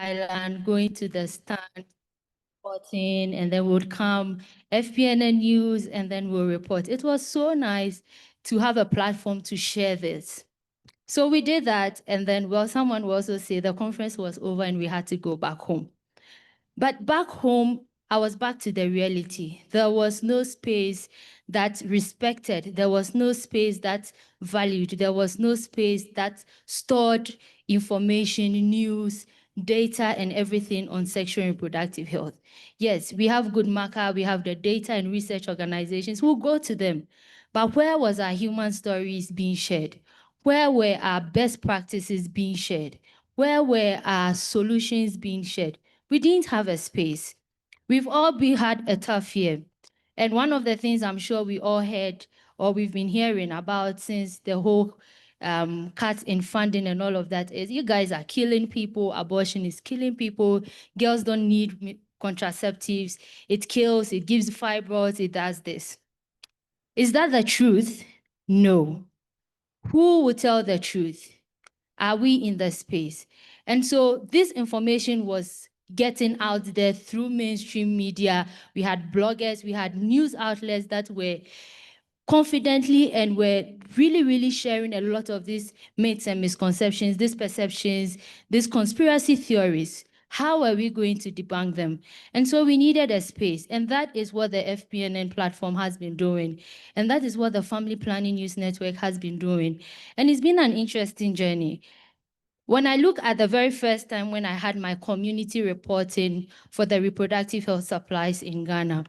island, going to the stand, reporting, and then would come FPNN News, and then we'll report. It was so nice to have a platform to share this. So we did that, and then, well, someone will also say the conference was over and we had to go back home. But back home, I was back to the reality. There was no space that respected. There was no space that valued. There was no space that stored information, news, data, and everything on sexual and reproductive health. Yes, we have good marker. We have the data and research organizations. We'll go to them. But where was our human stories being shared? Where were our best practices being shared? Where were our solutions being shared? We didn't have a space. We've all had a tough year. And one of the things I'm sure we all heard or we've been hearing about since the whole cut in funding and all of that is you guys are killing people, abortion is killing people, girls don't need contraceptives, it kills, it gives fibroids, it does this. Is that the truth? No. Who will tell the truth? Are we in the space? And so this information was getting out there through mainstream media. We had bloggers, we had news outlets that were confidently and were really, really sharing a lot of these myths and misconceptions, these perceptions, these conspiracy theories. How are we going to debunk them? And so we needed a space, and that is what the FPNN platform has been doing. And that is what the Family Planning News Network has been doing. And it's been an interesting journey. When I look at the very first time when I had my community reporting for the reproductive health supplies in Ghana,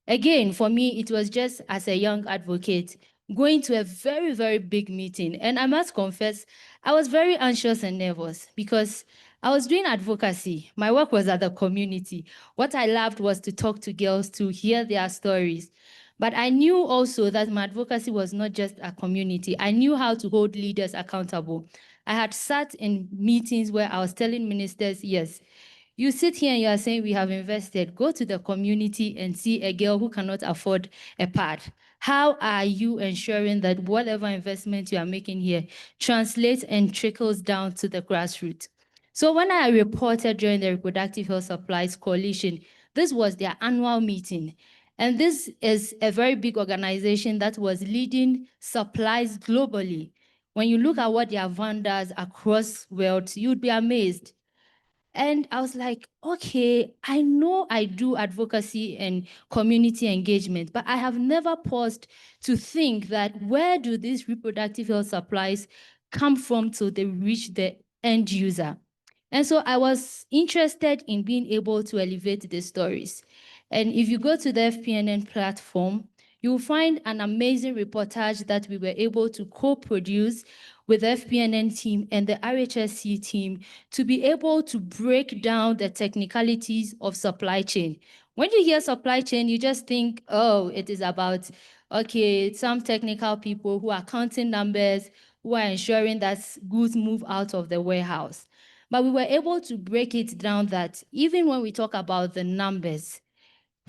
again, for me, it was just as a young advocate going to a very, very big meeting. And I must confess, I was very anxious and nervous because I was doing advocacy. My work was at the community. What I loved was to talk to girls, to hear their stories. But I knew also that my advocacy was not just a community. I knew how to hold leaders accountable. I had sat in meetings where I was telling ministers, yes, you sit here and you are saying we have invested. Go to the community and see a girl who cannot afford a pad. How are you ensuring that whatever investment you are making here translates and trickles down to the grassroots? So when I reported during the Reproductive Health Supplies Coalition, this was their annual meeting. And this is a very big organization that was leading supplies globally. When you look at what their vendors across the world, you'd be amazed. And I was like, okay, I know I do advocacy and community engagement, but I have never paused to think that where do these reproductive health supplies come from till they reach the end user? And so I was interested in being able to elevate the stories. And if you go to the FPNN platform, you'll find an amazing reportage that we were able to co-produce with the FPNN team and the RHSC team to be able to break down the technicalities of supply chain. When you hear supply chain, you just think, oh, it is about, okay, some technical people who are counting numbers, who are ensuring that goods move out of the warehouse. But we were able to break it down that even when we talk about the numbers,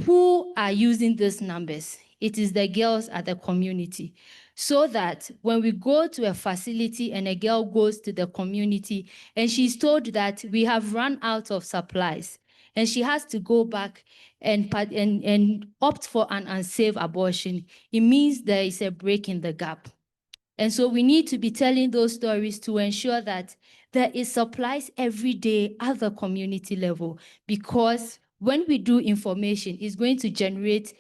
who are using these numbers? It is the girls at the community. So that when we go to a facility and a girl goes to the community and she's told that we have run out of supplies and she has to go back and opt for an unsafe abortion, it means there is a break in the gap. And so we need to be telling those stories to ensure that there is supplies every day at the community level, because when we do information, it's going to generate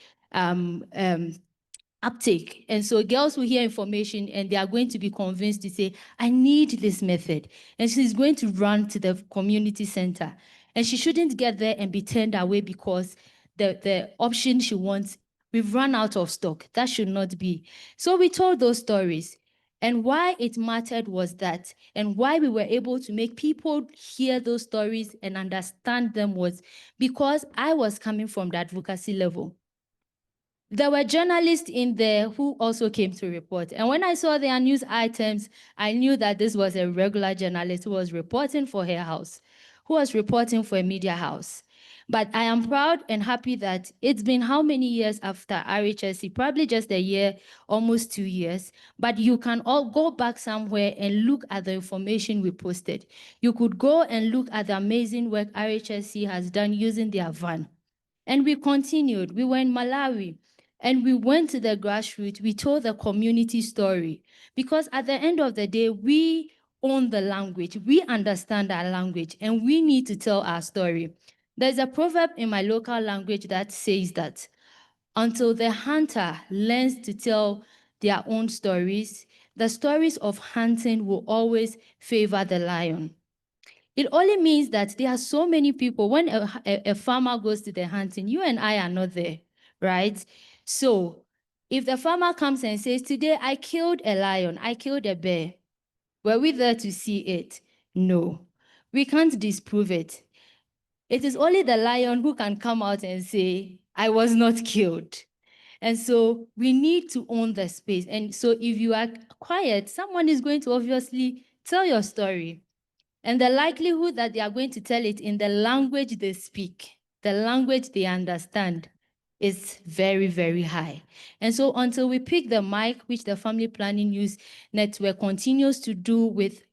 uptake. And so girls will hear information and they are going to be convinced to say, I need this method. And she's going to run to the community center. And she shouldn't get there and be turned away because the option she wants, we've run out of stock. That should not be. So we told those stories. And why it mattered was that, and why we were able to make people hear those stories and understand them was because I was coming from the advocacy level. There were journalists in there who also came to report. And when I saw their news items, I knew that this was a regular journalist who was reporting for her house, who was reporting for a media house. But I am proud and happy that it's been how many years after RHSC? Probably just a year, almost 2 years. But you can all go back somewhere and look at the information we posted. You could go and look at the amazing work RHSC has done using their van. And we continued. We were in Malawi. And we went to the grassroots. We told the community story. Because at the end of the day, we own the language. We understand our language. And we need to tell our story. There's a proverb in my local language that says that until the hunter learns to tell their own stories, the stories of hunting will always favor the lion. It only means that there are so many people. When a farmer goes to the hunting, you and I are not there, right? So if the farmer comes and says, today I killed a lion, I killed a bear, were we there to see it? No, we can't disprove it. It is only the lion who can come out and say, I was not killed. And so we need to own the space. And so if you are quiet, someone is going to obviously tell your story. And the likelihood that they are going to tell it in the language they speak, the language they understand, is very, very high. And so until we pick the mic, which the Family Planning News Network continues to do with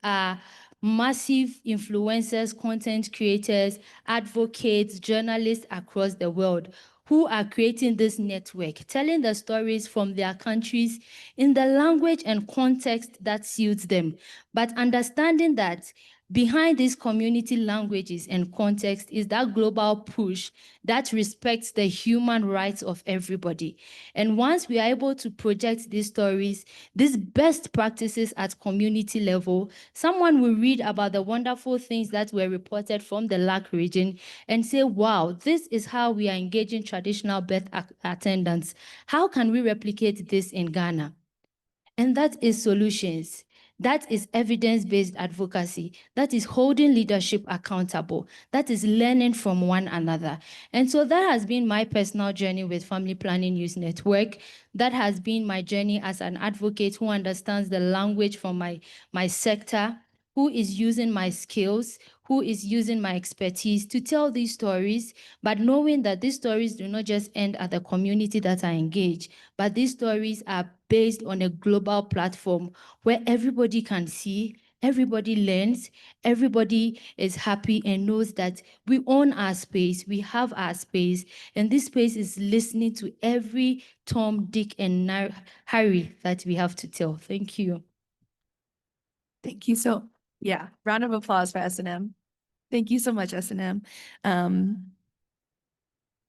massive influencers, content creators, advocates, journalists across the world who are creating this network, telling the stories from their countries in the language and context that suits them, but understanding that behind these community languages and context is that global push that respects the human rights of everybody. And once we are able to project these stories, these best practices at community level, someone will read about the wonderful things that were reported from the LAC region and say, wow, this is how we are engaging traditional birth attendants. How can we replicate this in Ghana? And that is solutions. That is evidence-based advocacy. That is holding leadership accountable. That is learning from one another. And so that has been my personal journey with Family Planning News Network. That has been my journey as an advocate who understands the language from my sector, who is using my skills, who is using my expertise to tell these stories, but knowing that these stories do not just end at the community that I engage, but these stories are based on a global platform where everybody can see, everybody learns, everybody is happy and knows that we own our space, we have our space, and this space is listening to every Tom, Dick, and Harry that we have to tell. Thank you. Thank you. So, yeah, round of applause for S&M. Thank you so much, S&M.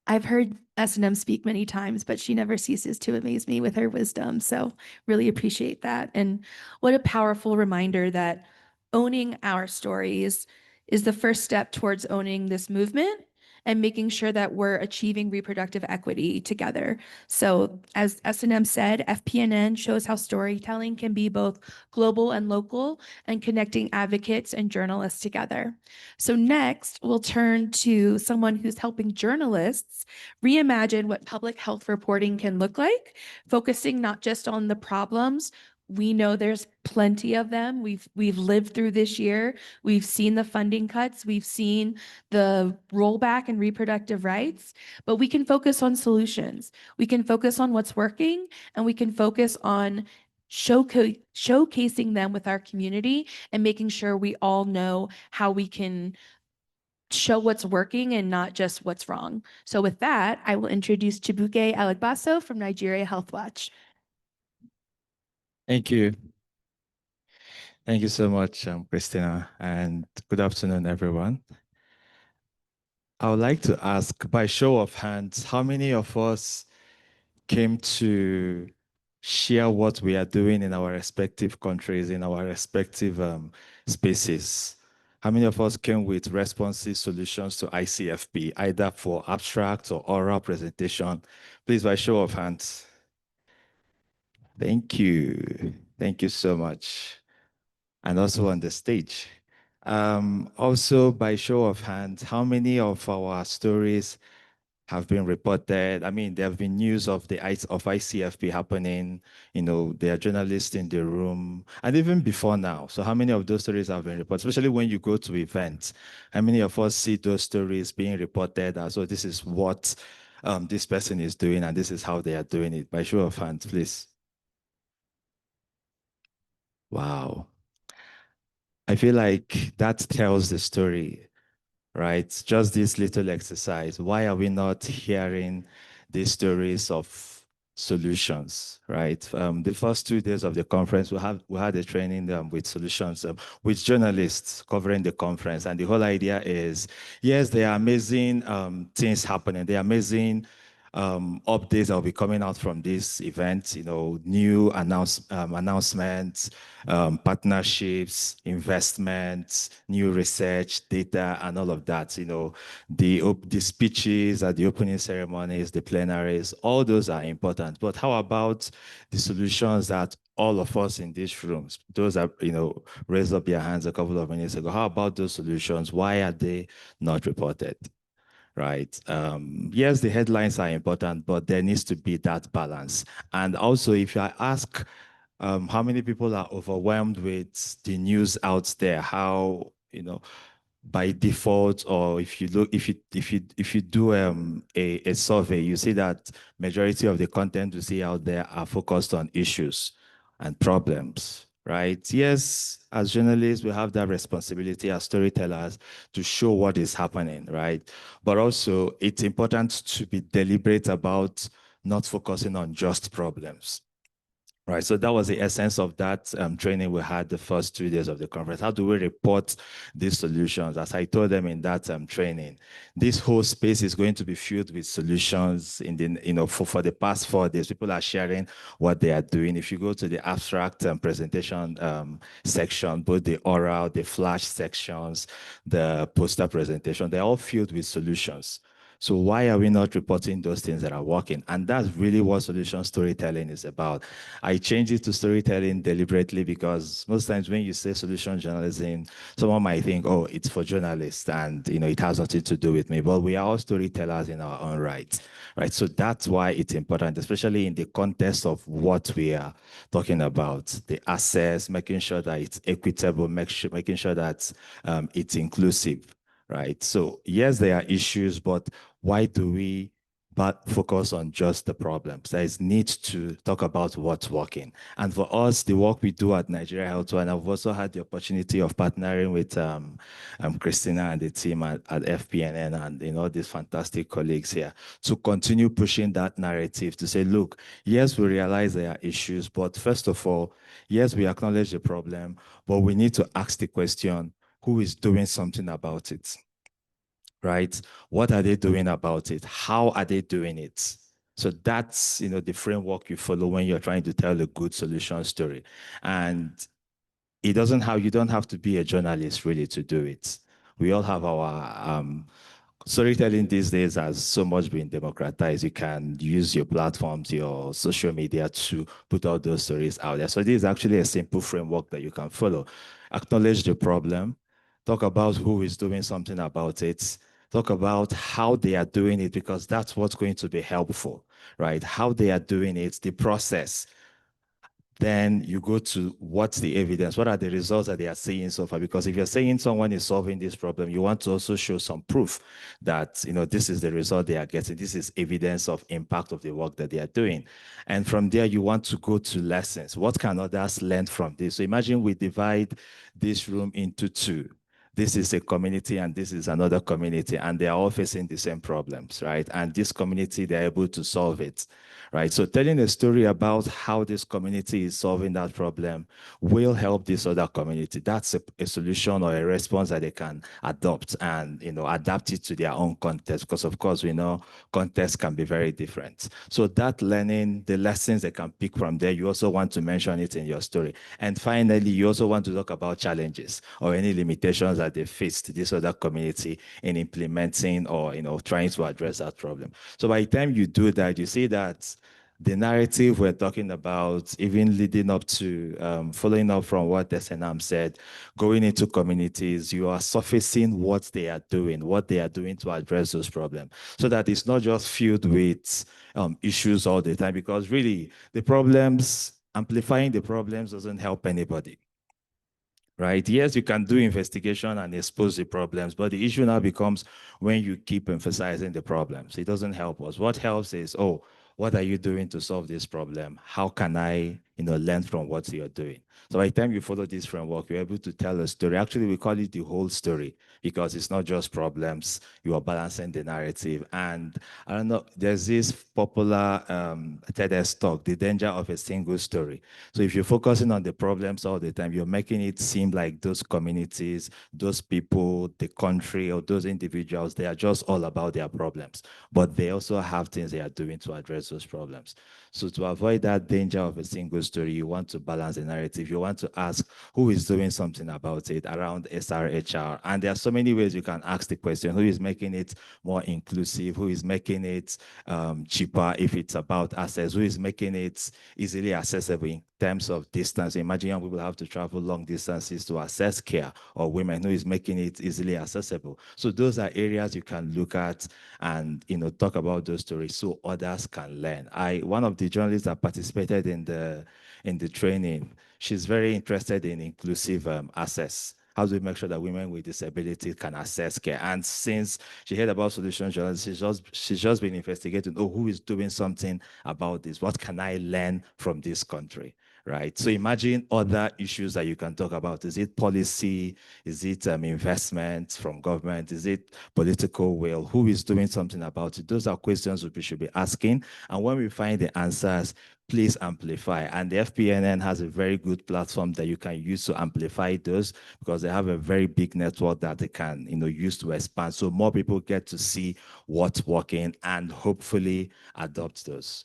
I've heard S&M speak many times, but she never ceases to amaze me with her wisdom. So really appreciate that. And what a powerful reminder that owning our stories is the first step towards owning this movement and making sure that we're achieving reproductive equity together. So as S&M said, FPNN shows how storytelling can be both global and local and connecting advocates and journalists together. So next, we'll turn to someone who's helping journalists reimagine what public health reporting can look like, focusing not just on the problems. We know there's plenty of them. We've lived through this year. We've seen the funding cuts. We've seen the rollback in reproductive rights, but we can focus on solutions. We can focus on what's working, and we can focus on showcasing them with our community and making sure we all know how we can show what's working and not just what's wrong. So with that, I will introduce Chibuike Alagboso from Nigeria Health Watch. Thank you. Thank you so much, Christina, and good afternoon, everyone. I would like to ask, by show of hands, how many of us came to share what we are doing in our respective countries, in our respective spaces? How many of us came with responsive solutions to ICFP, either for abstract or oral presentation? Please, by show of hands. Thank you. Thank you so much. And also on the stage. Also, by show of hands, how many of our stories have been reported. I mean, there have been news of the ICFP happening. There are journalists in the room, and even before now. So how many of those stories have been reported? Especially when you go to events, how many of us see those stories being reported as, oh, this is what this person is doing, and this is how they are doing it? By show of hands, please. Wow. I feel like that tells the story, right? Just this little exercise. Why are we not hearing these stories of solutions, right? The first 2 days of the conference, we had a training with solutions with journalists covering the conference. And the whole idea is, yes, there are amazing things happening. There are amazing updates that will be coming out from this event, new announcements, partnerships, investments, new research, data, and all of that. The speeches at the opening ceremonies, the plenaries, all those are important. But how about the solutions that all of us in these rooms, those that, raised up their hands a couple of minutes ago, how about those solutions? Why are they not reported? Right. Yes, the headlines are important, but there needs to be that balance. And also, if I ask how many people are overwhelmed with the news out there, how, by default, or if you do a survey, you see that majority of the content we see out there are focused on issues and problems, right? Yes, as journalists, we have that responsibility as storytellers to show what is happening, right? But also, it's important to be deliberate about not focusing on just problems. Right, so that was the essence of that training we had the first 2 days of the conference. How do we report these solutions? As I told them in that training, this whole space is going to be filled with solutions. For the past 4 days, people are sharing what they are doing. If you go to the abstract presentation section, both the oral, the flash sections, the poster presentation, they're all filled with solutions. So why are we not reporting those things that are working? And that's really what solution storytelling is about. I changed it to storytelling deliberately because most times when you say solution journalism, someone might think, oh, it's for journalists and it has nothing to do with me. But we are all storytellers in our own right? So that's why it's important, especially in the context of what we are talking about, the access, making sure that it's equitable, making sure that it's inclusive. Right. So yes, there are issues, but why do we focus on just the problems? There is need to talk about what's working. And for us, the work we do at Nigeria Health, and I've also had the opportunity of partnering with Christina and the team at FPNN and all these fantastic colleagues here to continue pushing that narrative to say, look, yes, we realize there are issues, but first of all, yes, we acknowledge the problem, but we need to ask the question, who is doing something about it, right? What are they doing about it? How are they doing it? So that's, the framework you follow when you're trying to tell a good solution story. And you don't have to be a journalist really to do it. We all have our storytelling these days has so much been democratized. You can use your platforms, your social media to put all those stories out there. So this is actually a simple framework that you can follow. Acknowledge the problem, talk about who is doing something about it, talk about how they are doing it, because that's what's going to be helpful, right? How they are doing it, the process. Then you go to what's the evidence, what are the results that they are seeing so far? Because if you're saying someone is solving this problem, you want to also show some proof that, this is the result they are getting. This is evidence of impact of the work that they are doing. And from there, you want to go to lessons. What can others learn from this? So imagine we divide this room into two. This is a community and this is another community, and they are all facing the same problems, right? And this community, they're able to solve it, right? So telling a story about how this community is solving that problem will help this other community. That's a solution or a response that they can adopt and, adapt it to their own context, because of course, we know context can be very different. So that learning, the lessons they can pick from there, you also want to mention it in your story. And finally, you also want to talk about challenges or any limitations that they faced this other community in implementing or, trying to address that problem. So by the time you do that, you see that the narrative we're talking about, even leading up to, following up from what SNM said, going into communities, you are surfacing what they are doing to address those problems, so that it's not just filled with issues all the time, because really the problems, amplifying the problems doesn't help anybody. Right? Yes, you can do investigation and expose the problems, but the issue now becomes when you keep emphasizing the problems. It doesn't help us. What helps is, oh, what are you doing to solve this problem? How can I, learn from what you're doing? So by the time you follow this framework, you're able to tell a story. Actually, we call it the whole story, because it's not just problems. You are balancing the narrative. And I don't know, there's this popular TEDx talk, The Danger of a Single Story. So if you're focusing on the problems all the time, you're making it seem like those communities, those people, the country, or those individuals, they are just all about their problems. But they also have things they are doing to address those problems. So to avoid that danger of a single story, you want to balance the narrative. You want to ask who is doing something about it around SRHR. And there are so many ways you can ask the question: who is making it more inclusive? Who is making it cheaper if it's about access? Who is making it easily accessible in terms of distance? Imagine young people have to travel long distances to access care, or women, who is making it easily accessible. So those are areas you can look at and talk about those stories so others can learn. One of the journalists that participated in the training, she's very interested in inclusive access. How do we make sure that women with disability can access care? And since she heard about solution journalism, she's just been investigating, who is doing something about this? What can I learn from this country? Right? So imagine other issues that you can talk about. Is it policy? Is it investment from government? Is it political will? Who is doing something about it? Those are questions we should be asking. And when we find the answers, please amplify. And the FPNN has a very good platform that you can use to amplify those, because they have a very big network that they can use to expand. So more people get to see what's working and hopefully adopt those.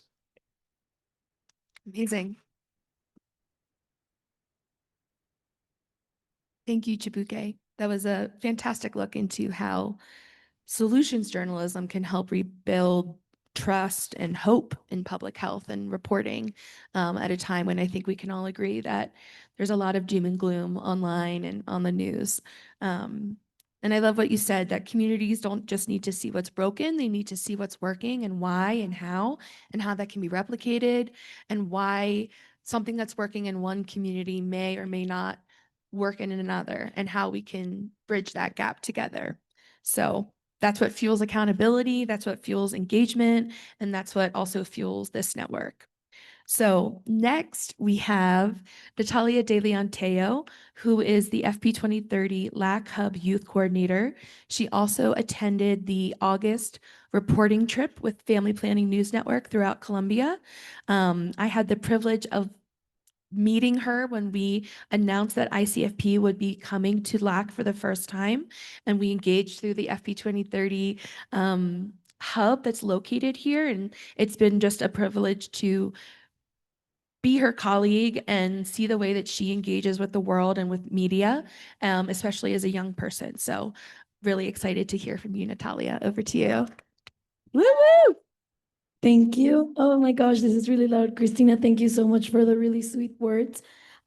Amazing. Thank you, Chibuike. That was a fantastic look into how solutions journalism can help rebuild trust and hope in public health and reporting at a time when I think we can all agree that there's a lot of doom and gloom online and on the news. And I love what you said, that communities don't just need to see what's broken, they need to see what's working and why and how that can be replicated, and why something that's working in one community may or may not work in another, and how we can bridge that gap together. So that's what fuels accountability, that's what fuels engagement, and that's what also fuels this network. So next we have Natalia De Leon Tello, who is the FP 2030 LAC Hub Youth Coordinator. She also attended the August reporting trip with Family Planning News Network throughout Colombia. I had the privilege of meeting her when we announced that ICFP would be coming to LAC for the first time, and we engaged through the FP 2030 hub that's located here, and it's been just a privilege to be her colleague and see the way that she engages with the world and with media, especially as a young person. So really excited to hear from you, Natalia. Over to you. Woo woo! Thank you. Oh my gosh, this is really loud. Christina, thank you so much for the really sweet words.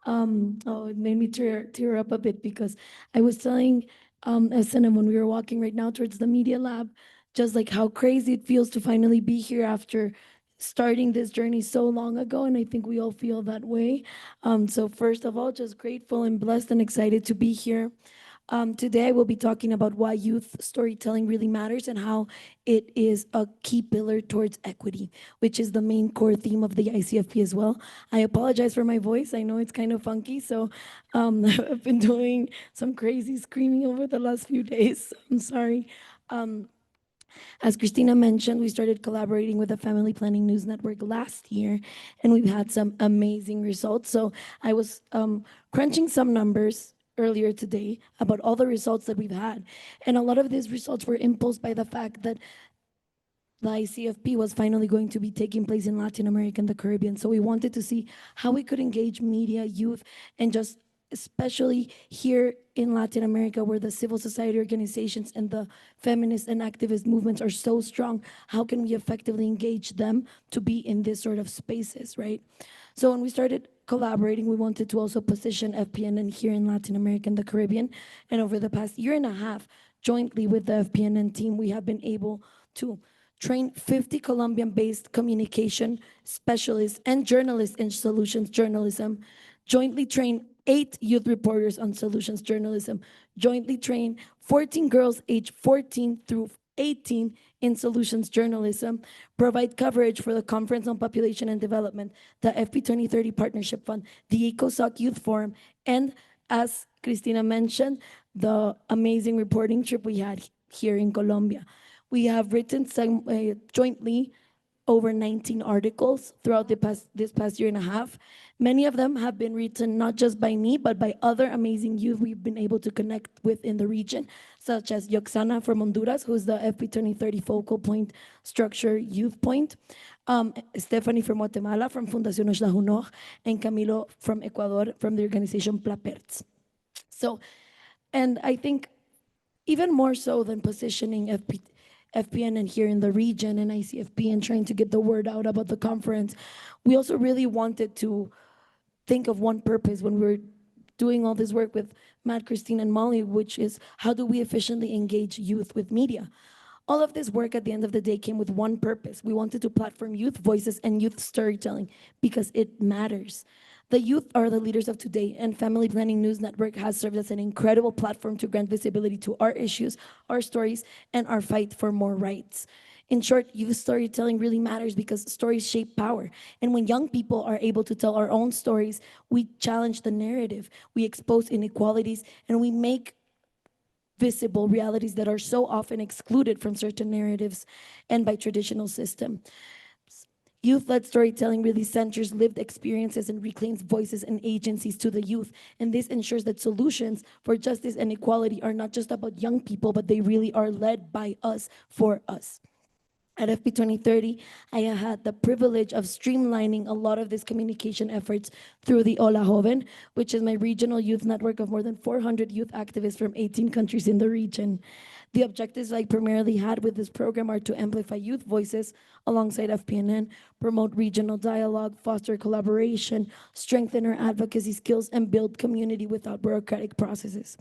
It made me tear up a bit, because I was telling SNM when we were walking right now towards the media lab, just like how crazy it feels to finally be here after starting this journey so long ago, and I think we all feel that way. So first of all, just grateful and blessed and excited to be here. Today, I will be talking about why youth storytelling really matters and how it is a key pillar towards equity, which is the main core theme of the ICFP as well. I apologize for my voice. I know it's kind of funky, so I've been doing some crazy screaming over the last few days. So I'm sorry. As Christina mentioned, we started collaborating with the Family Planning News Network last year, and we've had some amazing results. So I was crunching some numbers earlier today about all the results that we've had. And a lot of these results were impulsed by the fact that the ICFP was finally going to be taking place in Latin America and the Caribbean. So we wanted to see how we could engage media, youth, and just especially here in Latin America, where the civil society organizations and the feminist and activist movements are so strong, how can we effectively engage them to be in this sort of spaces, right? So when we started collaborating, we wanted to also position FPNN here in Latin America and the Caribbean. And over the past year and a half, jointly with the FPNN team, we have been able to train 50 Colombian-based communication specialists and journalists in solutions journalism, jointly train 8 youth reporters on solutions journalism, jointly train 14 girls aged 14 through 18 in solutions journalism, provide coverage for the Conference on Population and Development, the FP2030 Partnership Fund, the ECOSOC Youth Forum, and as Cristina mentioned, the amazing reporting trip we had here in Colombia. We have written jointly over 19 articles throughout this past year and a half. Many of them have been written not just by me, but by other amazing youth we've been able to connect with in the region, such as Yoxana from Honduras, who's the FP2030 Focal Point Structure Youth Point, Stephanie from Guatemala, from Fundación Oxlahunoj, and Camilo from Ecuador, from the organization Plaperts. So, and I think even more so than positioning FPNN here in the region and ICFP and trying to get the word out about the conference, we also really wanted to think of one purpose when we were doing all this work with Matt, Christine, and Molly, which is how do we efficiently engage youth with media? All of this work at the end of the day came with one purpose. We wanted to platform youth voices and youth storytelling because it matters. The youth are the leaders of today, and Family Planning News Network has served as an incredible platform to grant visibility to our issues, our stories, and our fight for more rights. In short, youth storytelling really matters because stories shape power. And when young people are able to tell our own stories, we challenge the narrative, we expose inequalities, and we make visible realities that are so often excluded from certain narratives and by traditional system. Youth-led storytelling really centers lived experiences and reclaims voices and agencies to the youth. And this ensures that solutions for justice and equality are not just about young people, but they really are led by us, for us. At FP2030, I had the privilege of streamlining a lot of these communication efforts through the Hola Joven, which is my regional youth network of more than 400 youth activists from 18 countries in the region. The objectives I primarily had with this program are to amplify youth voices alongside FPNN, promote regional dialogue, foster collaboration, strengthen our advocacy skills, and build community without bureaucratic processes.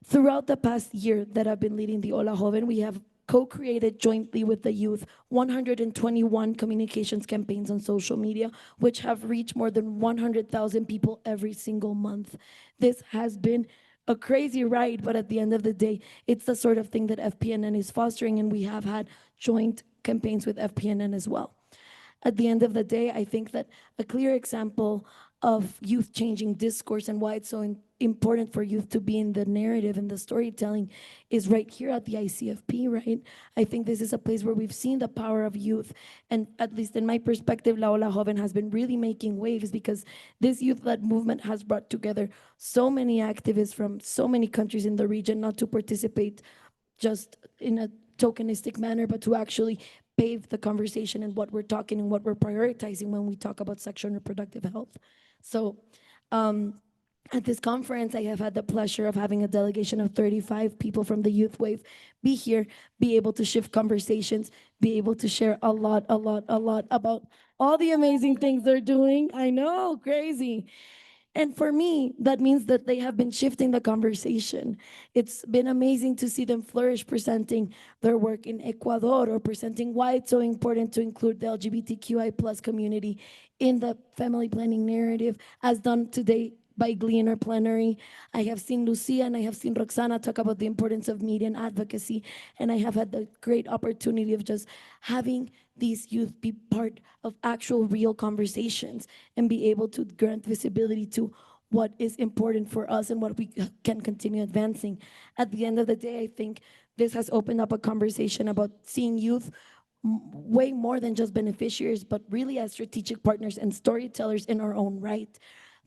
Throughout the past year that I've been leading the Hola Joven, we have co-created jointly with the youth 121 communications campaigns on social media, which have reached more than 100,000 people every single month. This has been a crazy ride, but at the end of the day, it's the sort of thing that FPNN is fostering, and we have had joint campaigns with FPNN as well. At the end of the day, I think that a clear example of youth changing discourse and why it's so important for youth to be in the narrative and the storytelling is right here at the ICFP, right? I think this is a place where we've seen the power of youth, and at least in my perspective, La Ola Joven has been really making waves because this youth-led movement has brought together so many activists from so many countries in the region, not to participate just in a tokenistic manner, but to actually pave the conversation and what we're talking and what we're prioritizing when we talk about sexual and reproductive health. So at this conference, I have had the pleasure of having a delegation of 35 people from the Youth Wave be here, be able to shift conversations, be able to share a lot about all the amazing things they're doing. I know, crazy. And for me, that means that they have been shifting the conversation. It's been amazing to see them flourish, presenting their work in Ecuador or presenting why it's so important to include the LGBTQI plus community in the family planning narrative, as done today by Glee in our plenary. I have seen Lucia and I have seen Roxana talk about the importance of media and advocacy, and I have had the great opportunity of just having these youth be part of actual real conversations and be able to grant visibility to what is important for us and what we can continue advancing. At the end of the day, I think this has opened up a conversation about seeing youth way more than just beneficiaries, but really as strategic partners and storytellers in our own right.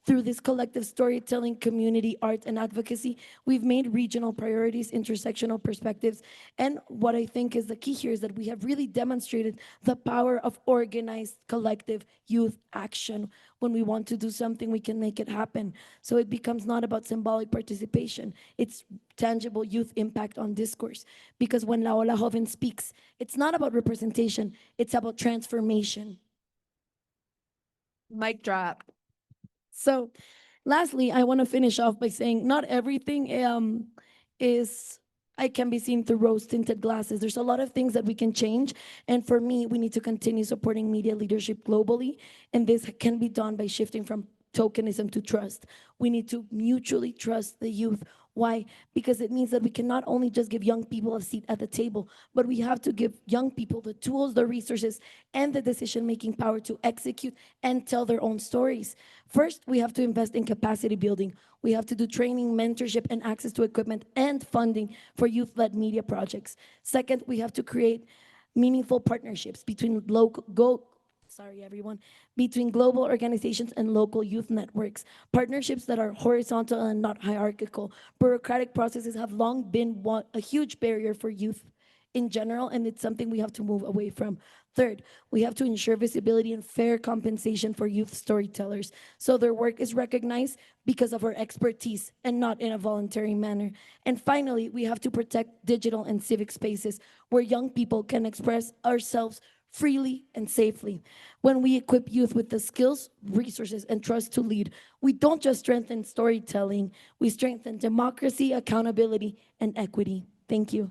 Through this collective storytelling, community, art, and advocacy, we've made regional priorities, intersectional perspectives, and what I think is the key here is that we have really demonstrated the power of organized collective youth action. When we want to do something, we can make it happen. So it becomes not about symbolic participation, it's tangible youth impact on discourse. Because when La Ola Joven speaks, it's not about representation, it's about transformation. Mic drop. So lastly, I want to finish off by saying not everything I can be seen through rose-tinted glasses. There's a lot of things that we can change. And for me, we need to continue supporting media leadership globally. And this can be done by shifting from tokenism to trust. We need to mutually trust the youth. Why? Because it means that we can not only just give young people a seat at the table, but we have to give young people the tools, the resources, and the decision-making power to execute and tell their own stories. First, we have to invest in capacity building. We have to do training, mentorship, and access to equipment and funding for youth-led media projects. Second, we have to create meaningful partnerships between between global organizations and local youth networks, partnerships that are horizontal and not hierarchical. Bureaucratic processes have long been a huge barrier for youth in general, and it's something we have to move away from. Third, we have to ensure visibility and fair compensation for youth storytellers, so their work is recognized because of our expertise and not in a voluntary manner. And finally, we have to protect digital and civic spaces where young people can express ourselves freely and safely. When we equip youth with the skills, resources, and trust to lead, we don't just strengthen storytelling, we strengthen democracy, accountability, and equity. Thank you.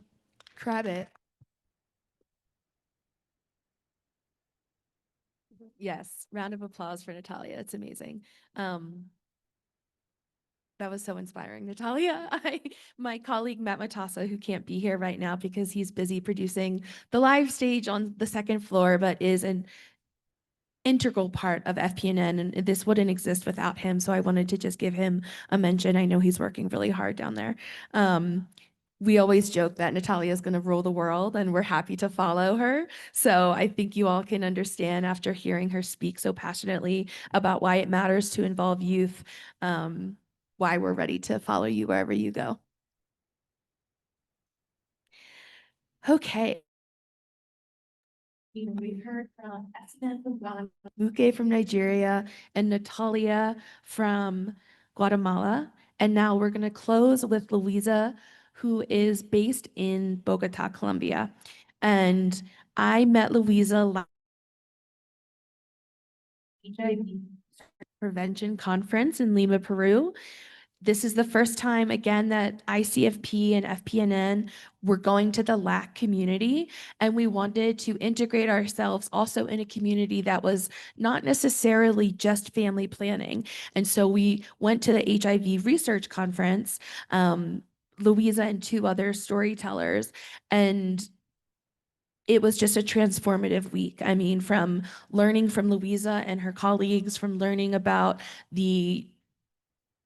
Credit. Yes, round of applause for Natalia. It's amazing. That was so inspiring, Natalia. My colleague, Matt Matassa, who can't be here right now because he's busy producing the live stage on the second floor, but is an integral part of FPNN, and this wouldn't exist without him. So I wanted to just give him a mention. I know he's working really hard down there. We always joke that Natalia is going to rule the world, and we're happy to follow her. So I think you all can understand after hearing her speak so passionately about why it matters to involve youth, why we're ready to follow you wherever you go. Okay. We heard from Chibuike from Nigeria and Natalia from Guatemala. And now we're going to close with Luisa, who is based in Bogotá, Colombia. And I met Luisa last HIV prevention conference in Lima, Peru. This is the first time, again, that ICFP and FPNN were going to the LAC community, and we wanted to integrate ourselves also in a community that was not necessarily just family planning. And so we went to the HIV research conference, Louisa and two other storytellers, and it was just a transformative week. I mean, from learning from Louisa and her colleagues, from learning about the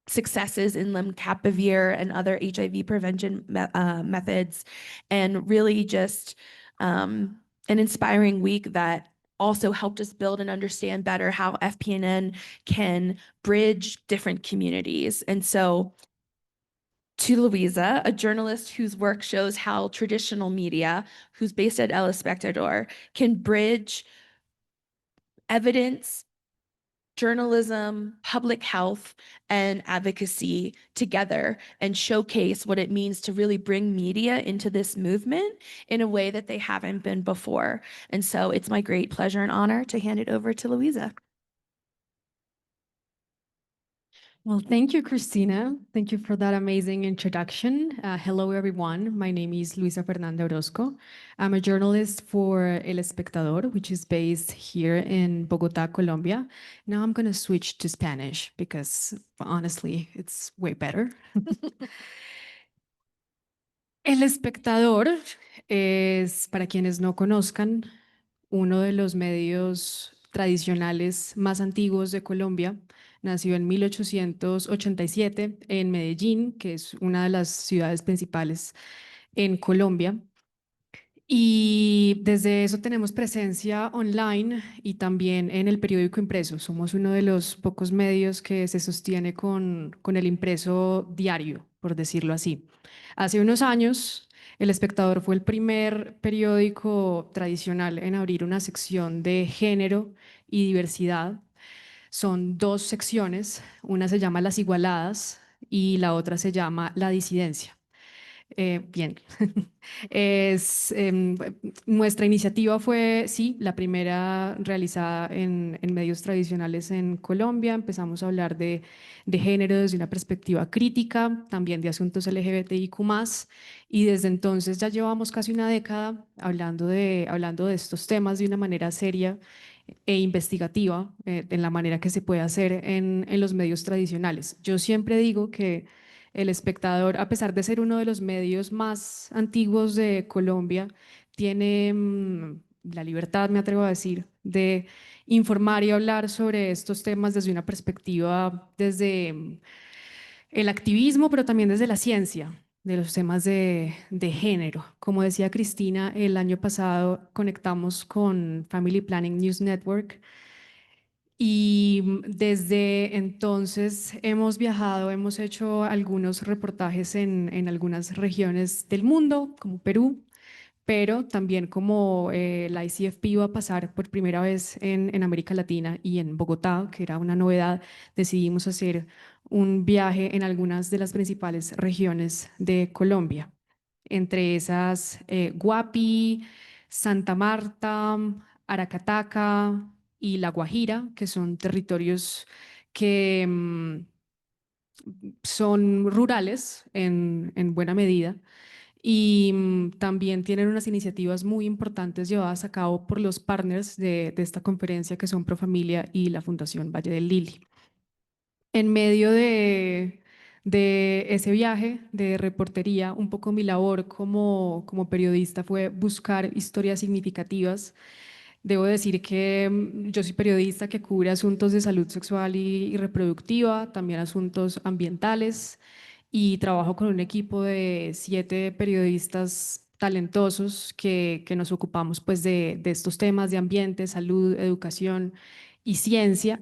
successes in lemcapavir and other HIV prevention methods, and really just an inspiring week that also helped us build and understand better how FPNN can bridge different communities. And so to Luisa, a journalist whose work shows how traditional media, who's based at El Espectador, can bridge evidence, journalism, public health, and advocacy together and showcase what it means to really bring media into this movement in a way that they haven't been before. And so it's my great pleasure and honor to hand it over to Luisa. Well, thank you, Christina. Thank you for that amazing introduction. Hello, everyone. My name is Luisa Fernanda Orozco. I'm a journalist for El Espectador, which is based here in Bogotá, Colombia. Now I'm going to switch to Spanish because honestly, it's way better. El Espectador es, para quienes no conozcan, uno de los medios tradicionales más antiguos de Colombia. Nació en 1887 en Medellín, que es una de las ciudades principales en Colombia. Y desde eso tenemos presencia online y también en el periódico impreso. Somos uno de los pocos medios que se sostiene con el impreso diario, por decirlo así. Hace unos años, El Espectador fue el primer periódico tradicional en abrir una sección de género y diversidad. Son dos secciones, una se llama Las Igualadas y la otra se llama La Disidencia. Bien, es, nuestra iniciativa fue, sí, la primera realizada en medios tradicionales en Colombia. Empezamos a hablar de género desde una perspectiva crítica, también de asuntos LGBTIQ+, y desde entonces ya llevamos casi una década hablando de estos temas de una manera seria e investigativa, en la manera que se puede hacer en los medios tradicionales. Yo siempre digo que El Espectador, a pesar de ser uno de los medios más antiguos de Colombia, tiene la libertad, me atrevo a decir, de informar y hablar sobre estos temas desde una perspectiva, desde el activismo, pero también desde la ciencia de los temas de género. Como decía Cristina, el año pasado conectamos con Family Planning News Network y desde entonces hemos viajado, hemos hecho algunos reportajes en algunas regiones del mundo, como Perú, pero también como la ICFP iba a pasar por primera vez en América Latina y en Bogotá, que era una novedad, decidimos hacer un viaje en algunas de las principales regiones de Colombia, entre esas Guapi, Santa Marta, Aracataca y La Guajira, que son territorios que son rurales en buena medida y también tienen unas iniciativas muy importantes llevadas a cabo por los partners de esta conferencia, que son Profamilia y la Fundación Valle del Lili. En medio de ese viaje de reportería, un poco mi labor como periodista fue buscar historias significativas. Debo decir que yo soy periodista que cubre asuntos de salud sexual y reproductiva, también asuntos ambientales, y trabajo con un equipo de 7 periodistas talentosos que nos ocupamos pues de estos temas de ambiente, salud, educación y ciencia.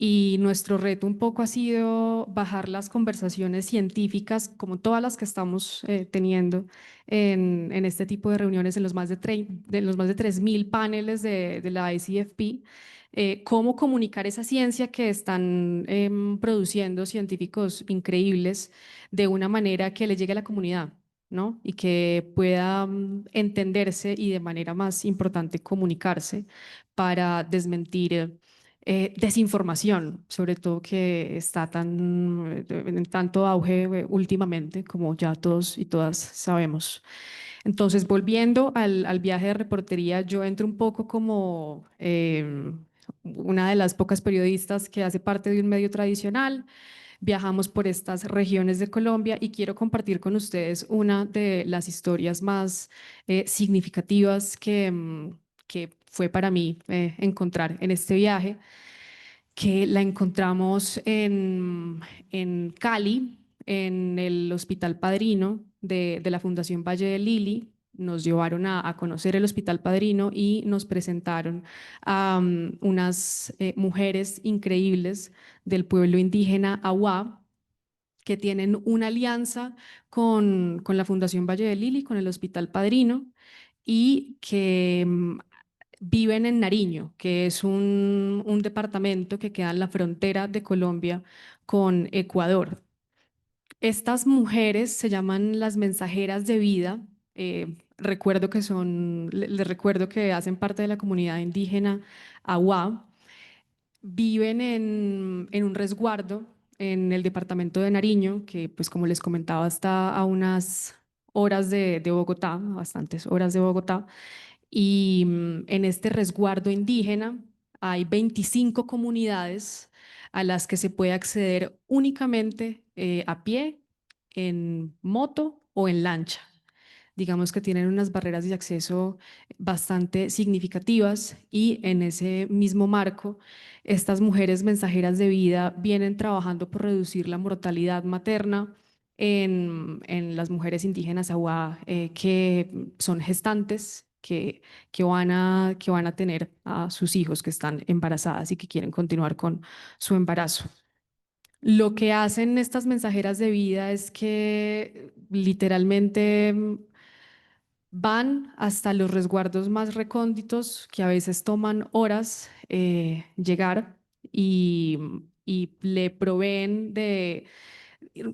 Y nuestro reto un poco ha sido bajar las conversaciones científicas, como todas las que estamos teniendo en este tipo de reuniones, en los más de 3.000 paneles de la ICFP, cómo comunicar esa ciencia que están produciendo científicos increíbles de una manera que le llegue a la comunidad, ¿no? Y que pueda entenderse y de manera más importante comunicarse para desmentir desinformación, sobre todo que está en tanto auge últimamente, como ya todos y todas sabemos. Entonces, volviendo al viaje de reportería, yo entro un poco como una de las pocas periodistas que hace parte de un medio tradicional. Viajamos por estas regiones de Colombia y quiero compartir con ustedes una de las historias más significativas que fue para mí encontrar en este viaje, que la encontramos en Cali, en el Hospital Padrino de la Fundación Valle del Lili. Nos llevaron a conocer el Hospital Padrino y nos presentaron a unas mujeres increíbles del pueblo indígena Awa, que tienen una alianza con la Fundación Valle del Lili, con el Hospital Padrino, y que viven en Nariño, que es un departamento que queda en la frontera de Colombia con Ecuador. Estas mujeres se llaman las mensajeras de vida. Recuerdo que les recuerdo que hacen parte de la comunidad indígena Awa. Viven en un resguardo en el departamento de Nariño, que pues como les comentaba está a unas horas de Bogotá, bastantes horas de Bogotá. Y en este resguardo indígena hay 25 comunidades a las que se puede acceder únicamente a pie, en moto o en lancha. Digamos que tienen unas barreras de acceso bastante significativas y en ese mismo marco, estas mujeres mensajeras de vida vienen trabajando por reducir la mortalidad materna en las mujeres indígenas Awa que son gestantes que van a tener a sus hijos que están embarazadas y que quieren continuar con su embarazo. Lo que hacen estas mensajeras de vida es que literalmente van hasta los resguardos más recónditos, que a veces toman horas llegar, y le proveen de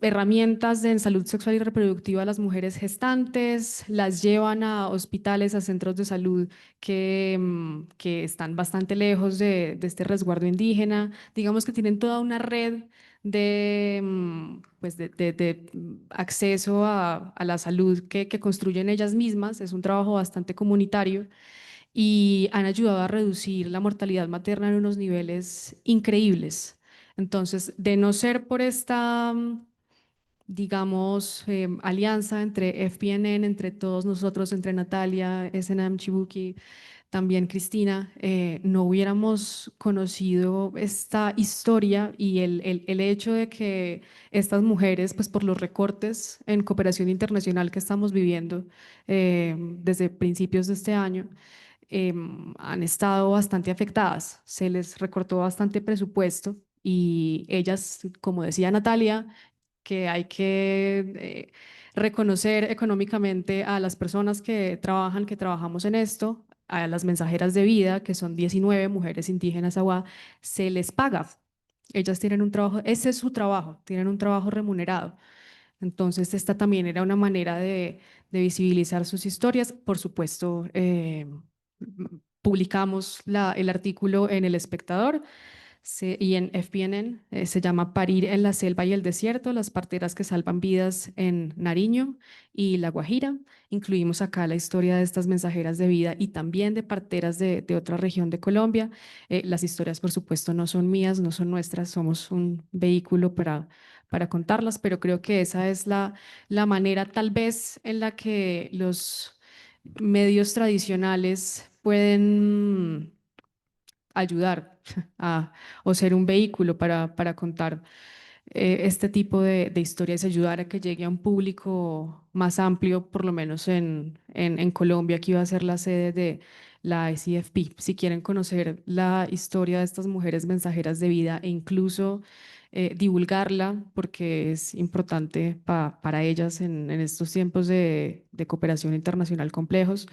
herramientas en salud sexual y reproductiva a las mujeres gestantes, las llevan a hospitales, a centros de salud que están bastante lejos de este resguardo indígena. Digamos que tienen toda una red pues de acceso a la salud que construyen ellas mismas. Es un trabajo bastante comunitario y han ayudado a reducir la mortalidad materna en unos niveles increíbles. Entonces, de no ser por esta, digamos, alianza entre FPNN, entre todos nosotros, entre Natalia, SNM, Chibuike, también Cristina, no hubiéramos conocido esta historia y el hecho de que estas mujeres, pues por los recortes en cooperación internacional que estamos viviendo desde principios de este año, han estado bastante afectadas. Se les recortó bastante presupuesto y ellas, como decía Natalia, que hay que reconocer económicamente a las personas que trabajamos en esto, a las mensajeras de vida, que son 19 mujeres indígenas agua, se les paga. Ellas tienen un trabajo, ese es su trabajo, tienen un trabajo remunerado. Entonces, esta también era una manera de visibilizar sus historias. Por supuesto, publicamos el artículo en El Espectador y en FPNN. Se llama Parir en la selva y el desierto, las parteras que salvan vidas en Nariño y La Guajira. Incluimos acá la historia de estas mensajeras de vida y también de parteras de otra región de Colombia. Las historias, por supuesto, no son mías, no son nuestras, somos un vehículo para contarlas, pero creo que esa es la manera tal vez en la que los medios tradicionales pueden ayudar o ser un vehículo para contar este tipo de historias y ayudar a que llegue a un público más amplio, por lo menos en Colombia, que iba a ser la sede de la ICFP. Si quieren conocer la historia de estas mujeres mensajeras de vida e incluso divulgarla, porque es importante para ellas en estos tiempos de cooperación internacional complejos,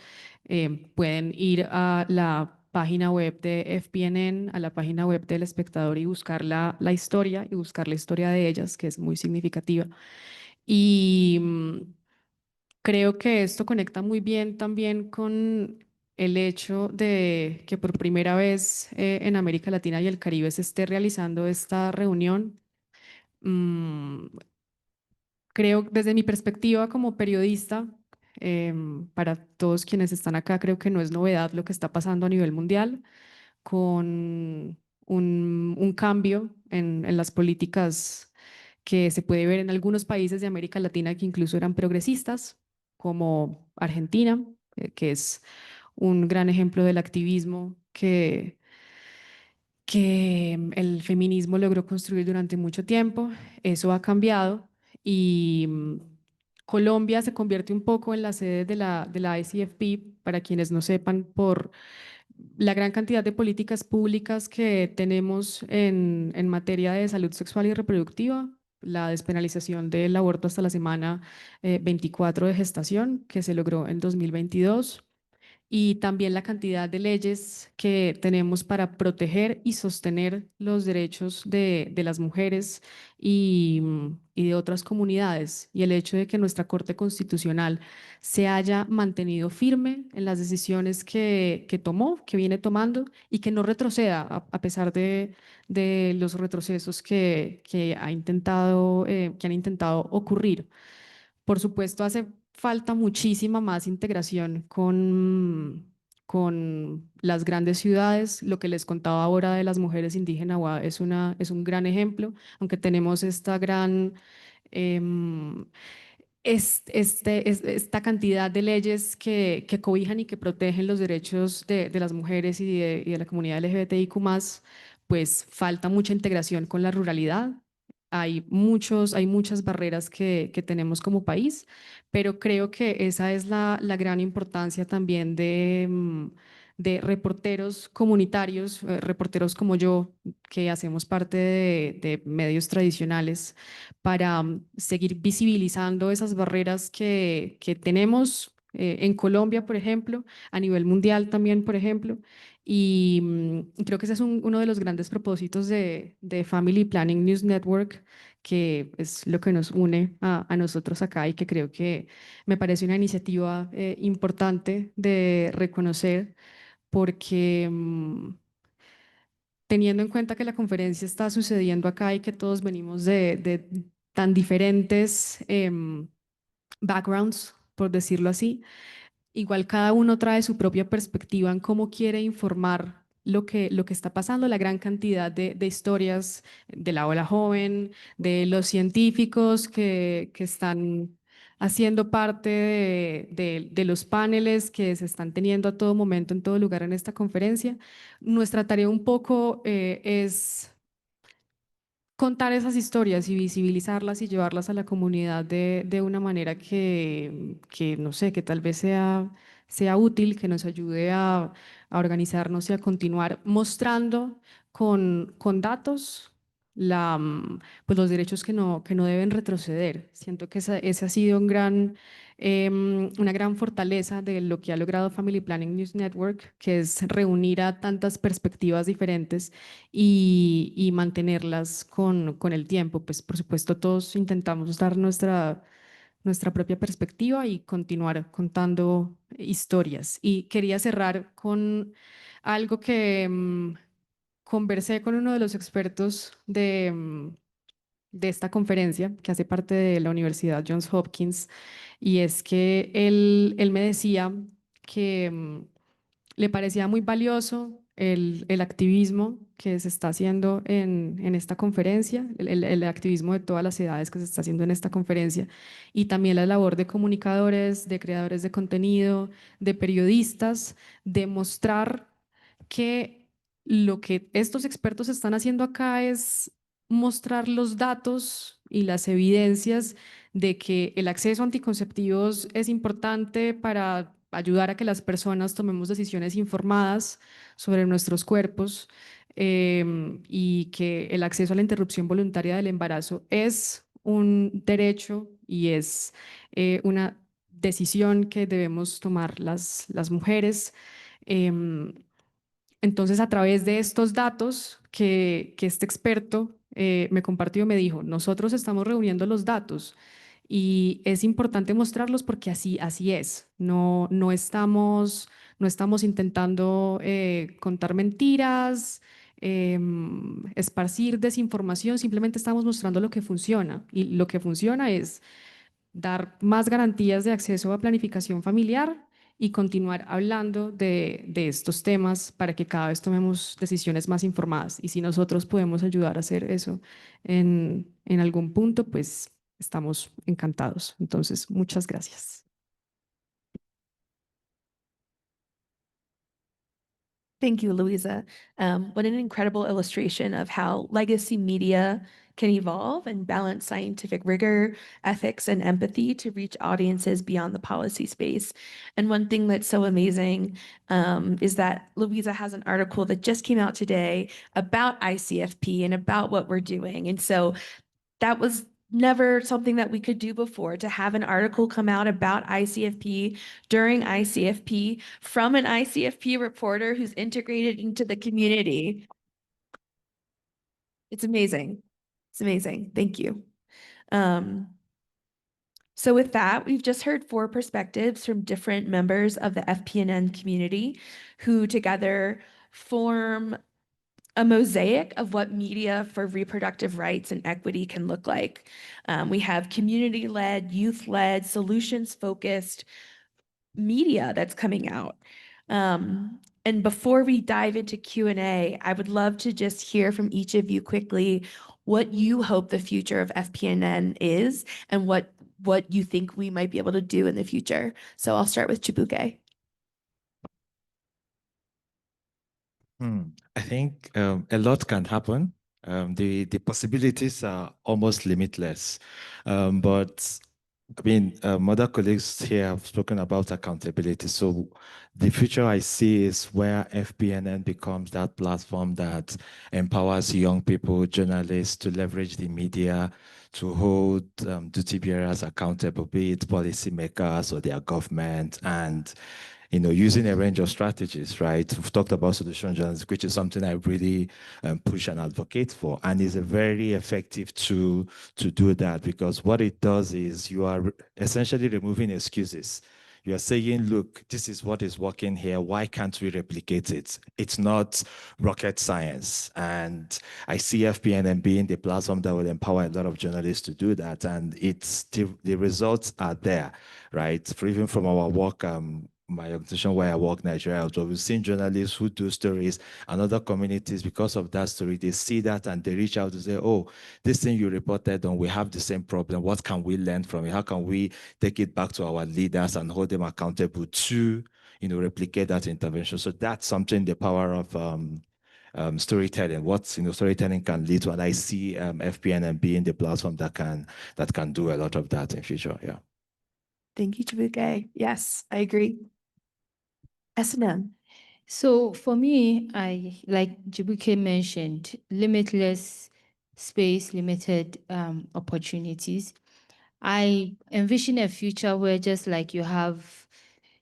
pueden ir a la página web de FPNN, a la página web del espectador y buscar la historia y buscar la historia de ellas, que es muy significativa. Y creo que esto conecta muy bien también con el hecho de que por primera vez en América Latina y el Caribe se esté realizando esta reunión. Mm, Creo, desde mi perspectiva como periodista, para todos quienes están acá, creo que no es novedad lo que está pasando a nivel mundial con un cambio en las políticas que se puede ver en algunos países de América Latina que incluso eran progresistas, como Argentina, que es un gran ejemplo del activismo que el feminismo logró construir durante mucho tiempo. Eso ha cambiado y Colombia se convierte un poco en la sede de la ICFP, para quienes no sepan, por la gran cantidad de políticas públicas que tenemos en materia de salud sexual y reproductiva, la despenalización del aborto hasta la semana 24 de gestación, que se logró en 2022, y también la cantidad de leyes que tenemos para proteger y sostener los derechos de las mujeres y de otras comunidades, y el hecho de que nuestra Corte Constitucional se haya mantenido firme en las decisiones que tomó, que viene tomando, y que no retroceda a pesar de los retrocesos que han intentado ocurrir. Por supuesto, hace falta muchísima más integración con las grandes ciudades. Lo que les contaba ahora de las mujeres indígenas es un gran ejemplo, aunque tenemos esta gran, em, esta cantidad de leyes que cobijan y que protegen los derechos de las mujeres y de la comunidad LGBTIQ+, pues falta mucha integración con la ruralidad. hay muchas barreras que tenemos como país, pero creo que esa es la gran importancia también de reporteros comunitarios, reporteros como yo, que hacemos parte de medios tradicionales, para seguir visibilizando esas barreras que tenemos en Colombia, por ejemplo, a nivel mundial también, por ejemplo. Y creo que ese es uno de los grandes propósitos de Family Planning News Network, que es lo que nos une a nosotros acá y que creo que me parece una iniciativa importante de reconocer porque teniendo en cuenta que la conferencia está sucediendo acá y que todos venimos de tan diferentes backgrounds, por decirlo así, igual cada uno trae su propia perspectiva en cómo quiere informar lo que está pasando, la gran cantidad de historias de la ola joven, de los científicos que están haciendo parte de los paneles que se están teniendo a todo momento, en todo lugar en esta conferencia. Nuestra tarea un poco es contar esas historias y visibilizarlas y llevarlas a la comunidad de una manera que, no sé, que tal vez sea útil, que nos ayude a organizarnos y a continuar mostrando con datos pues los derechos que no deben retroceder. Siento que ese ha sido una gran fortaleza de lo que ha logrado Family Planning News Network, que es reunir a tantas perspectivas diferentes y mantenerlas con el tiempo. Pues por supuesto todos intentamos dar nuestra propia perspectiva y continuar contando historias. Y quería cerrar con algo que conversé con uno de los expertos de esta conferencia, que hace parte de la Universidad Johns Hopkins, y es que él me decía que le parecía muy valioso el activismo que se está haciendo en esta conferencia, el activismo de todas las edades que se está haciendo en esta conferencia, y también la labor de comunicadores, de creadores de contenido, de periodistas, de mostrar que lo que estos expertos están haciendo acá es mostrar los datos y las evidencias de que el acceso a anticonceptivos es importante para ayudar a que las personas tomemos decisiones informadas sobre nuestros cuerpos, y que el acceso a la interrupción voluntaria del embarazo es un derecho y es una decisión que debemos tomar las mujeres. Em, entonces, a través de estos datos que este experto me compartió, me dijo, nosotros estamos reuniendo los datos y es importante mostrarlos porque así es. No estamos intentando contar mentiras, esparcir desinformación, simplemente estamos mostrando lo que funciona. Y lo que funciona es dar más garantías de acceso a planificación familiar y continuar hablando de estos temas para que cada vez tomemos decisiones más informadas. Y si nosotros podemos ayudar a hacer eso en algún punto, pues estamos encantados. Entonces, muchas gracias. Thank you, Louisa. What an incredible illustration of how legacy media can evolve and balance scientific rigor, ethics, and empathy to reach audiences beyond the policy space. And one thing that's so amazing is that Louisa has an article that just came out today about ICFP and about what we're doing. And so that was never something that we could do before, to have an article come out about ICFP during ICFP from an ICFP reporter who's integrated into the community. It's amazing. It's amazing. Thank you. So with that, we've just heard 4 perspectives from different members of the FP&N community who together form a mosaic of what media for reproductive rights and equity can look like. We have community-led, youth-led, solutions-focused media that's coming out. And before we dive into Q&A, I would love to just hear from each of you quickly what you hope the future of FP&N is and what you think we might be able to do in the future. So I'll start with Chibuike. I think a lot can happen The possibilities are almost limitless. But I mean, other colleagues here have spoken about accountability. So the future I see is where FPNN becomes that platform that empowers young people, journalists to leverage the media to hold duty bearers accountable, be it policymakers or their government, and using a range of strategies, right? We've talked about solution journalism, which is something I really push and advocate for, and is a very effective tool to do that, because what it does is you are essentially removing excuses. You are saying, look, this is what is working here. Why can't we replicate it? It's not rocket science. And I see FPNN being the platform that will empower a lot of journalists to do that. And the results are there, right? For even from our work, my organization where I work, Nigeria, so we've seen journalists who do stories and other communities, because of that story, they see that and they reach out to say, oh, this thing you reported on, we have the same problem. What can we learn from it? How can we take it back to our leaders and hold them accountable to, replicate that intervention? So that's something, the power of storytelling, what storytelling can lead to. And I see FPNN being the platform that can do a lot of that in future. Yeah. Thank you, Chibuike. Yes, I agree. S&M. So for me, like Chibuike mentioned, limitless space, limited opportunities. I envision a future where, just like you have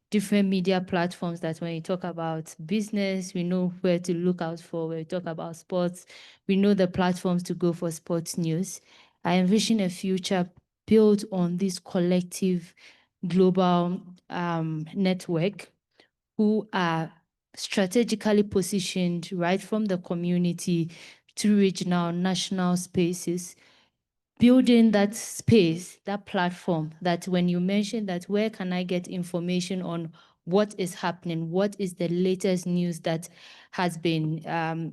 different media platforms, that when you talk about business, we know where to look out for. When we talk about sports, we know the platforms to go for sports news. I envision a future built on this collective global network, who are strategically positioned right from the community to regional, national spaces, building that space, that platform, that when you mention that, where can I get information on what is happening, what is the latest news that has been,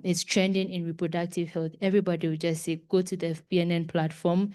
is trending in reproductive health, everybody will just say, go to the FPNN platform.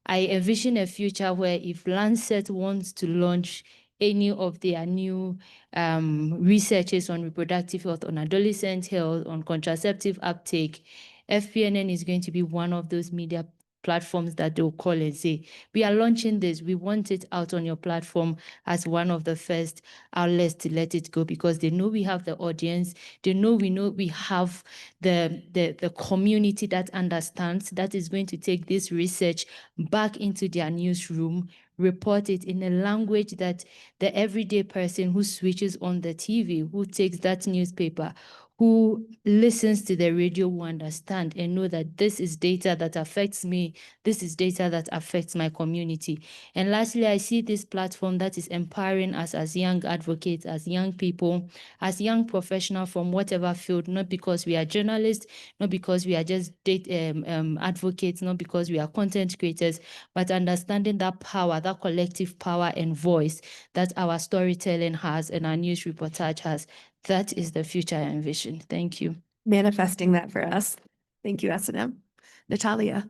I envision a future where if Lancet wants to launch any of their new researches on reproductive health, on adolescent health, on contraceptive uptake, FPNN is going to be one of those media platforms that they'll call and say, we are launching this, we want it out on your platform as one of the first outlets to let it go, because they know we have the audience, they know we have the community that understands, that is going to take this research back into their newsroom, report it in a language that the everyday person who switches on the TV, who takes that newspaper, who listens to the radio, will understand and know that this is data that affects me, this is data that affects my community. And lastly, I see this platform that is empowering us as young advocates, as young people, as young professionals from whatever field, not because we are journalists, not because we are just advocates, not because we are content creators, but understanding that power, that collective power and voice that our storytelling has and our news reportage has. That is the future I envision. Thank you. Manifesting that for us. Thank you, S&M. Natalia.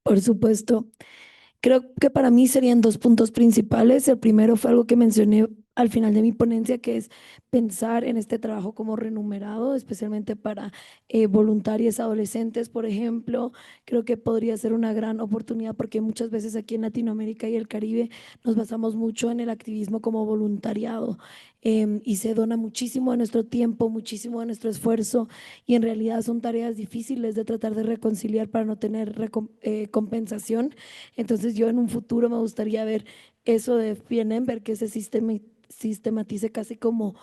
Por supuesto. Creo que para mí serían dos puntos principales. El primero fue algo que mencioné al final de mi ponencia, que es pensar en este trabajo como remunerado, especialmente para voluntarios adolescentes, por ejemplo. Creo que podría ser una gran oportunidad, porque muchas veces aquí en Latinoamérica y el Caribe nos basamos mucho en el activismo como voluntariado, y se dona muchísimo de nuestro tiempo, muchísimo de nuestro esfuerzo, y en realidad son tareas difíciles de tratar de reconciliar para no tener compensación. Entonces yo en un futuro me gustaría ver eso de FPNN, ver que se sistematice casi como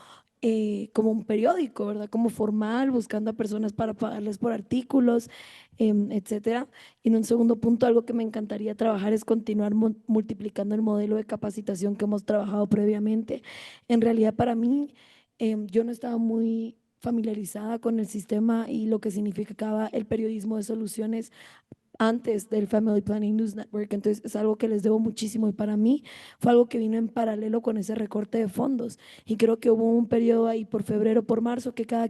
un periódico, ¿verdad? Como formal, buscando a personas para pagarles por artículos, etcétera. Y en un segundo punto, algo que me encantaría trabajar es continuar multiplicando el modelo de capacitación que hemos trabajado previamente. En realidad, para mí, yo no estaba muy familiarizada con el sistema y lo que significaba el periodismo de soluciones antes del Family Planning News Network. Entonces es algo que les debo muchísimo, y para mí fue algo que vino en paralelo con ese recorte de fondos, y creo que hubo un periodo ahí por febrero, por marzo, que cada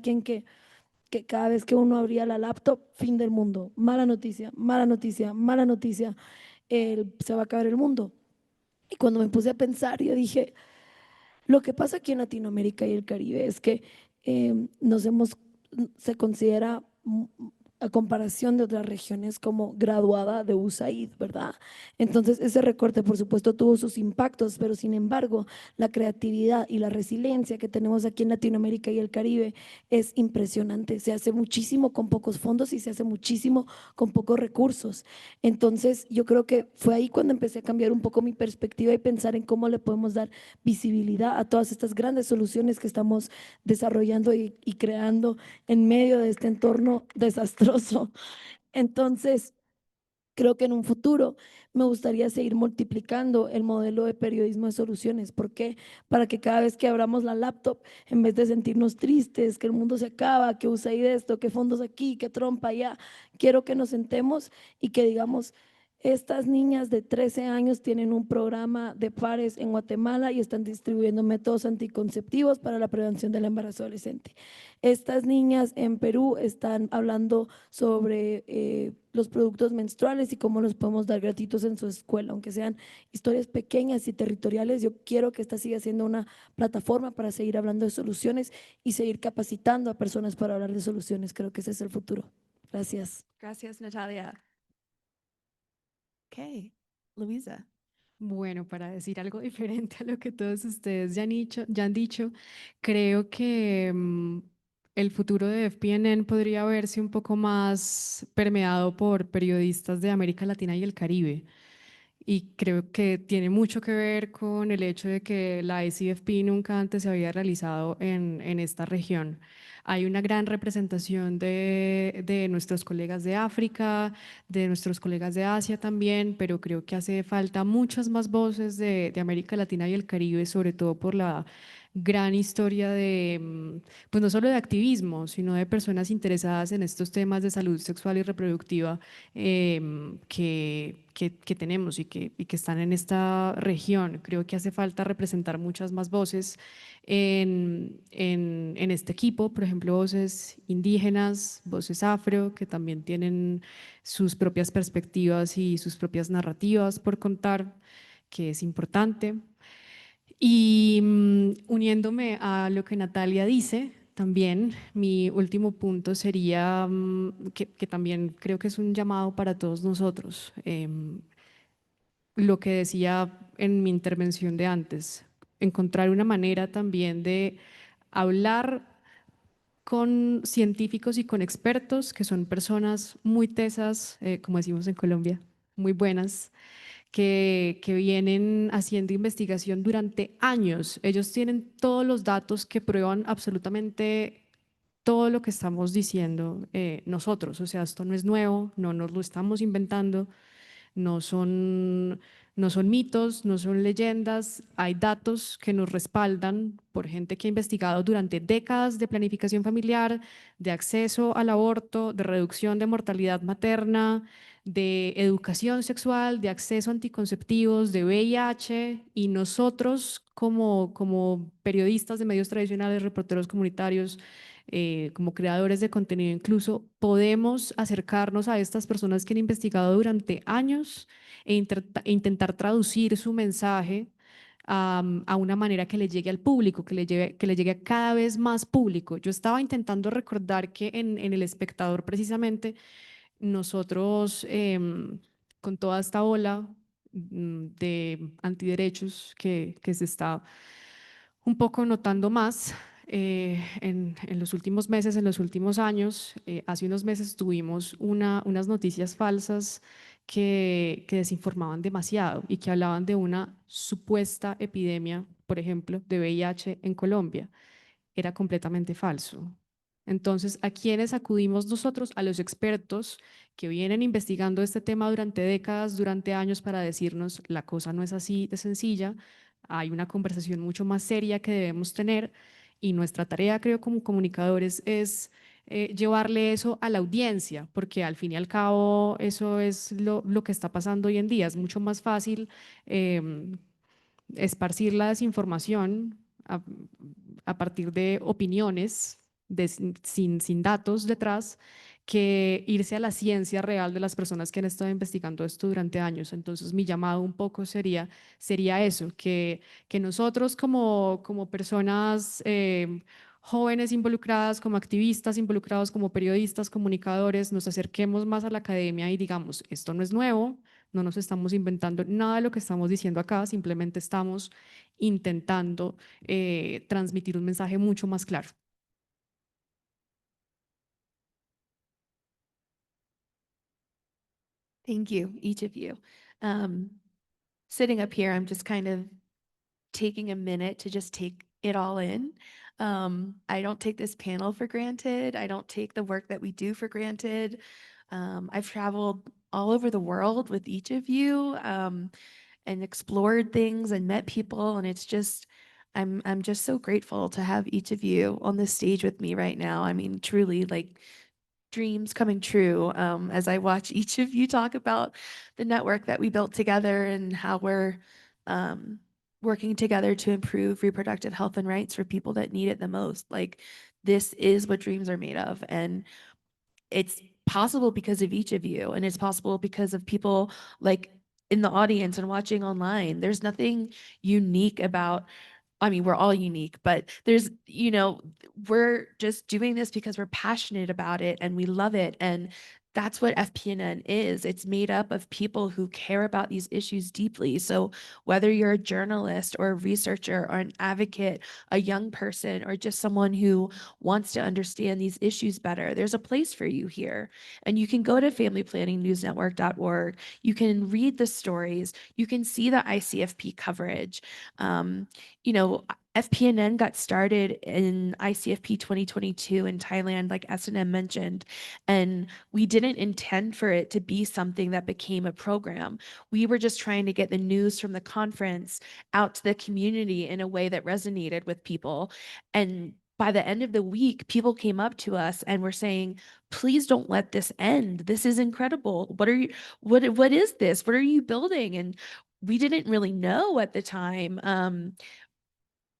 vez que uno abría la laptop, fin del mundo, mala noticia, mala noticia, mala noticia, se va a acabar el mundo. Y cuando me puse a pensar, yo dije, lo que pasa aquí en Latinoamérica y el Caribe es que se considera a comparación de otras regiones como graduada de USAID, ¿verdad? Entonces, ese recorte, por supuesto, tuvo sus impactos, pero sin embargo, la creatividad y la resiliencia que tenemos aquí en Latinoamérica y el Caribe es impresionante. Se hace muchísimo con pocos fondos y se hace muchísimo con pocos recursos. Entonces, yo creo que fue ahí cuando empecé a cambiar un poco mi perspectiva y pensar en cómo le podemos dar visibilidad a todas estas grandes soluciones que estamos desarrollando y creando en medio de este entorno desastroso. Entonces, creo que en un futuro me gustaría seguir multiplicando el modelo de periodismo de soluciones. ¿Por qué? Para que cada vez que abramos la laptop, en vez de sentirnos tristes, que el mundo se acaba, que USAID esto, que fondos aquí, que Trump allá, quiero que nos sentemos y que digamos, estas niñas de 13 años tienen un programa de pares en Guatemala y están distribuyendo métodos anticonceptivos para la prevención del embarazo adolescente. Estas niñas en Perú están hablando sobre los productos menstruales y cómo los podemos dar gratuitos en su escuela, aunque sean historias pequeñas y territoriales. Yo quiero que esta siga siendo una plataforma para seguir hablando de soluciones y seguir capacitando a personas para hablar de soluciones. Creo que ese es el futuro. Gracias. Gracias, Natalia. Okay, Luisa. Bueno, para decir algo diferente a lo que todos ustedes ya han dicho, creo que el futuro de FPNN podría verse un poco más permeado por periodistas de América Latina y el Caribe. Y creo que tiene mucho que ver con el hecho de que la ICFP nunca antes se había realizado en esta región. Hay una gran representación de nuestros colegas de África, de nuestros colegas de Asia también, pero creo que hace falta muchas más voces de América Latina y el Caribe, sobre todo por la gran historia de, pues no solo de activismo, sino de personas interesadas en estos temas de salud sexual y reproductiva que tenemos y que están en esta región. Creo que hace falta representar muchas más voces en este equipo, por ejemplo, voces indígenas, voces afro, que también tienen sus propias perspectivas y sus propias narrativas por contar, que es importante. Y uniéndome a lo que Natalia dice, también mi último punto sería que también creo que es un llamado para todos nosotros. Lo que decía en mi intervención de antes, encontrar una manera también de hablar con científicos y con expertos, que son personas muy tesas, como decimos en Colombia, muy buenas, que vienen haciendo investigación durante años. Ellos tienen todos los datos que prueban absolutamente todo lo que estamos diciendo nosotros. O sea, esto no es nuevo, no nos lo estamos inventando, no son, no son mitos, no son leyendas, hay datos que nos respaldan por gente que ha investigado durante décadas de planificación familiar, de acceso al aborto, de reducción de mortalidad materna, de educación sexual, de acceso a anticonceptivos, de VIH, y nosotros como periodistas de medios tradicionales, reporteros comunitarios, como creadores de contenido incluso, podemos acercarnos a estas personas que han investigado durante años e intentar traducir su mensaje a una manera que le llegue al público, que le llegue a cada vez más público. Yo estaba intentando recordar que en El Espectador precisamente nosotros con toda esta ola de antiderechos que se está un poco notando más en los últimos meses, en los últimos años. Hace unos meses tuvimos unas noticias falsas que desinformaban demasiado y que hablaban de una supuesta epidemia, por ejemplo, de VIH en Colombia. Era completamente falso. Entonces, ¿a quiénes acudimos nosotros? A los expertos que vienen investigando este tema durante décadas, durante años, para decirnos la cosa no es así de sencilla, hay una conversación mucho más seria que debemos tener, y nuestra tarea, creo, como comunicadores es llevarle eso a la audiencia, porque al fin y al cabo eso es lo que está pasando hoy en día. Es mucho más fácil esparcir la desinformación a partir de opiniones sin datos detrás, que irse a la ciencia real de las personas que han estado investigando esto durante años. Entonces, mi llamado un poco sería eso, que nosotros como personas jóvenes involucradas, como activistas involucrados, como periodistas, comunicadores, nos acerquemos más a la academia y digamos, esto no es nuevo, no nos estamos inventando nada de lo que estamos diciendo acá, simplemente estamos intentando transmitir un mensaje mucho más claro. Thank you, each of you. Sitting up here, I'm just kind of taking a minute to just take it all in. I don't take this panel for granted. I don't take the work that we do for granted. I've traveled all over the world with each of you and explored things and met people, and it's just, I'm just so grateful to have each of you on this stage with me right now. I mean, truly, like, dreams coming true as I watch each of you talk about the network that we built together and how we're working together to improve reproductive health and rights for people that need it the most. Like, this is what dreams are made of. And it's possible because of each of you. And it's possible because of people like in the audience and watching online. There's nothing unique about, I mean, we're all unique, but there's, you know, we're just doing this because we're passionate about it and we love it. And that's what FPNN is. It's made up of people who care about these issues deeply. So whether you're a journalist or a researcher or an advocate, a young person, or just someone who wants to understand these issues better, there's a place for you here. And you can go to familyplanningnewsnetwork.org. You can read the stories. You can see the ICFP coverage. You know, FPNN got started in ICFP 2022 in Thailand, like S&M mentioned, and we didn't intend for it to be something that became a program. We were just trying to get the news from the conference out to the community in a way that resonated with people. And by the end of the week, people came up to us and were saying, please don't let this end. This is incredible. What is this? What are you building? And we didn't really know at the time.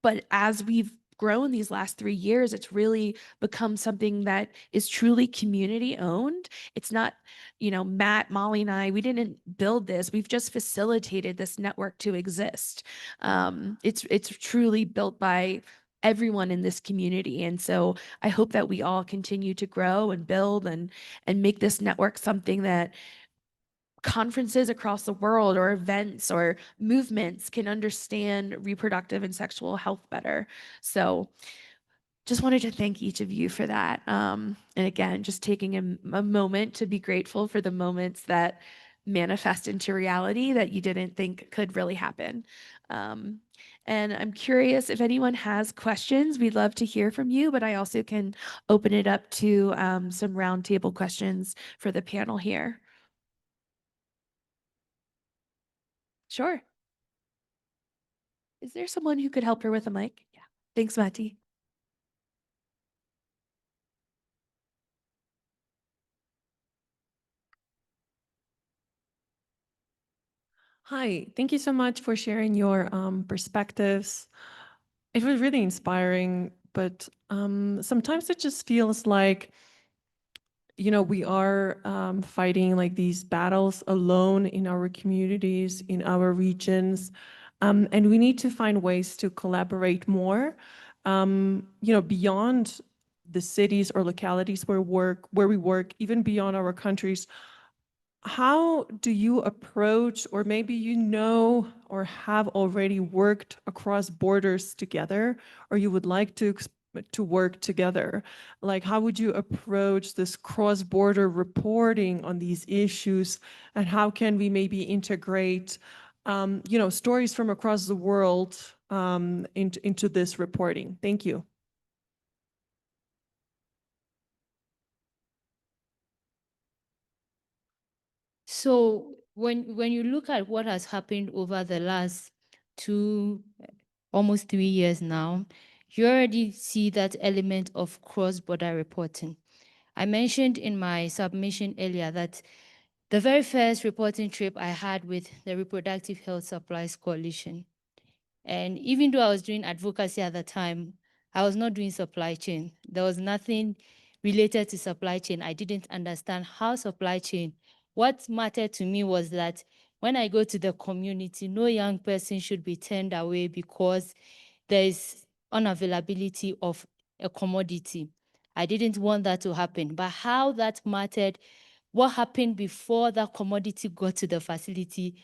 But as we've grown these last 3 years, it's really become something that is truly community owned. It's not, you know, Matt, Molly, and I, we didn't build this. We've just facilitated this network to exist. It's truly built by everyone in this community. And so I hope that we all continue to grow and build and make this network something that conferences across the world or events or movements can understand reproductive and sexual health better. So just wanted to thank each of you for that. And again, just taking a moment to be grateful for the moments that manifest into reality that you didn't think could really happen. And I'm curious if anyone has questions, we'd love to hear from you, but I also can open it up to some roundtable questions for the panel here. Sure. Is there someone who could help her with a mic? Yeah. Thanks, Mati. Hi, thank you so much for sharing your perspectives. It was really inspiring, but sometimes it just feels like, you know, we are fighting like these battles alone in our communities, in our regions, and we need to find ways to collaborate more, you know, beyond the cities or localities where we work, even beyond our countries. How do you approach, or maybe you know or have already worked across borders together, or you would like to work together? Like, how would you approach this cross-border reporting on these issues, and how can we maybe integrate, you know, stories from across the world into this reporting? Thank you. So when you look at what has happened over the last almost 3 years now, you already see that element of cross-border reporting. I mentioned in my submission earlier that the very first reporting trip I had with the Reproductive Health Supplies Coalition, and even though I was doing advocacy at the time, I was not doing supply chain. There was nothing related to supply chain. I didn't understand how supply chain. What mattered to me was that when I go to the community, no young person should be turned away because there is unavailability of a commodity. I didn't want that to happen, but how that mattered, what happened before that commodity got to the facility,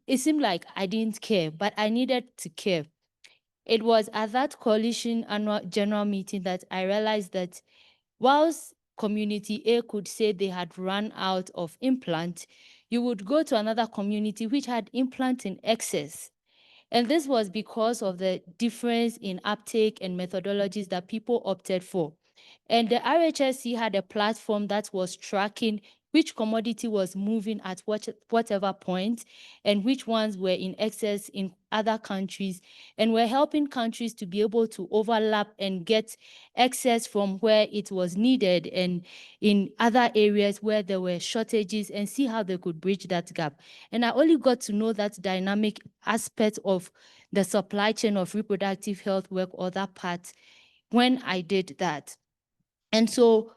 it seemed like I didn't care, but I needed to care. It was at that coalition annual general meeting that I realized that whilst community A could say they had run out of implant, you would go to another community which had implant in excess. And this was because of the difference in uptake and methodologies that people opted for. And the RHSC had a platform that was tracking which commodity was moving at whatever point and which ones were in excess in other countries. And we're helping countries to be able to overlap and get excess from where it was needed and in other areas where there were shortages and see how they could bridge that gap. And I only got to know that dynamic aspect of the supply chain of reproductive health work or that part when I did that. And so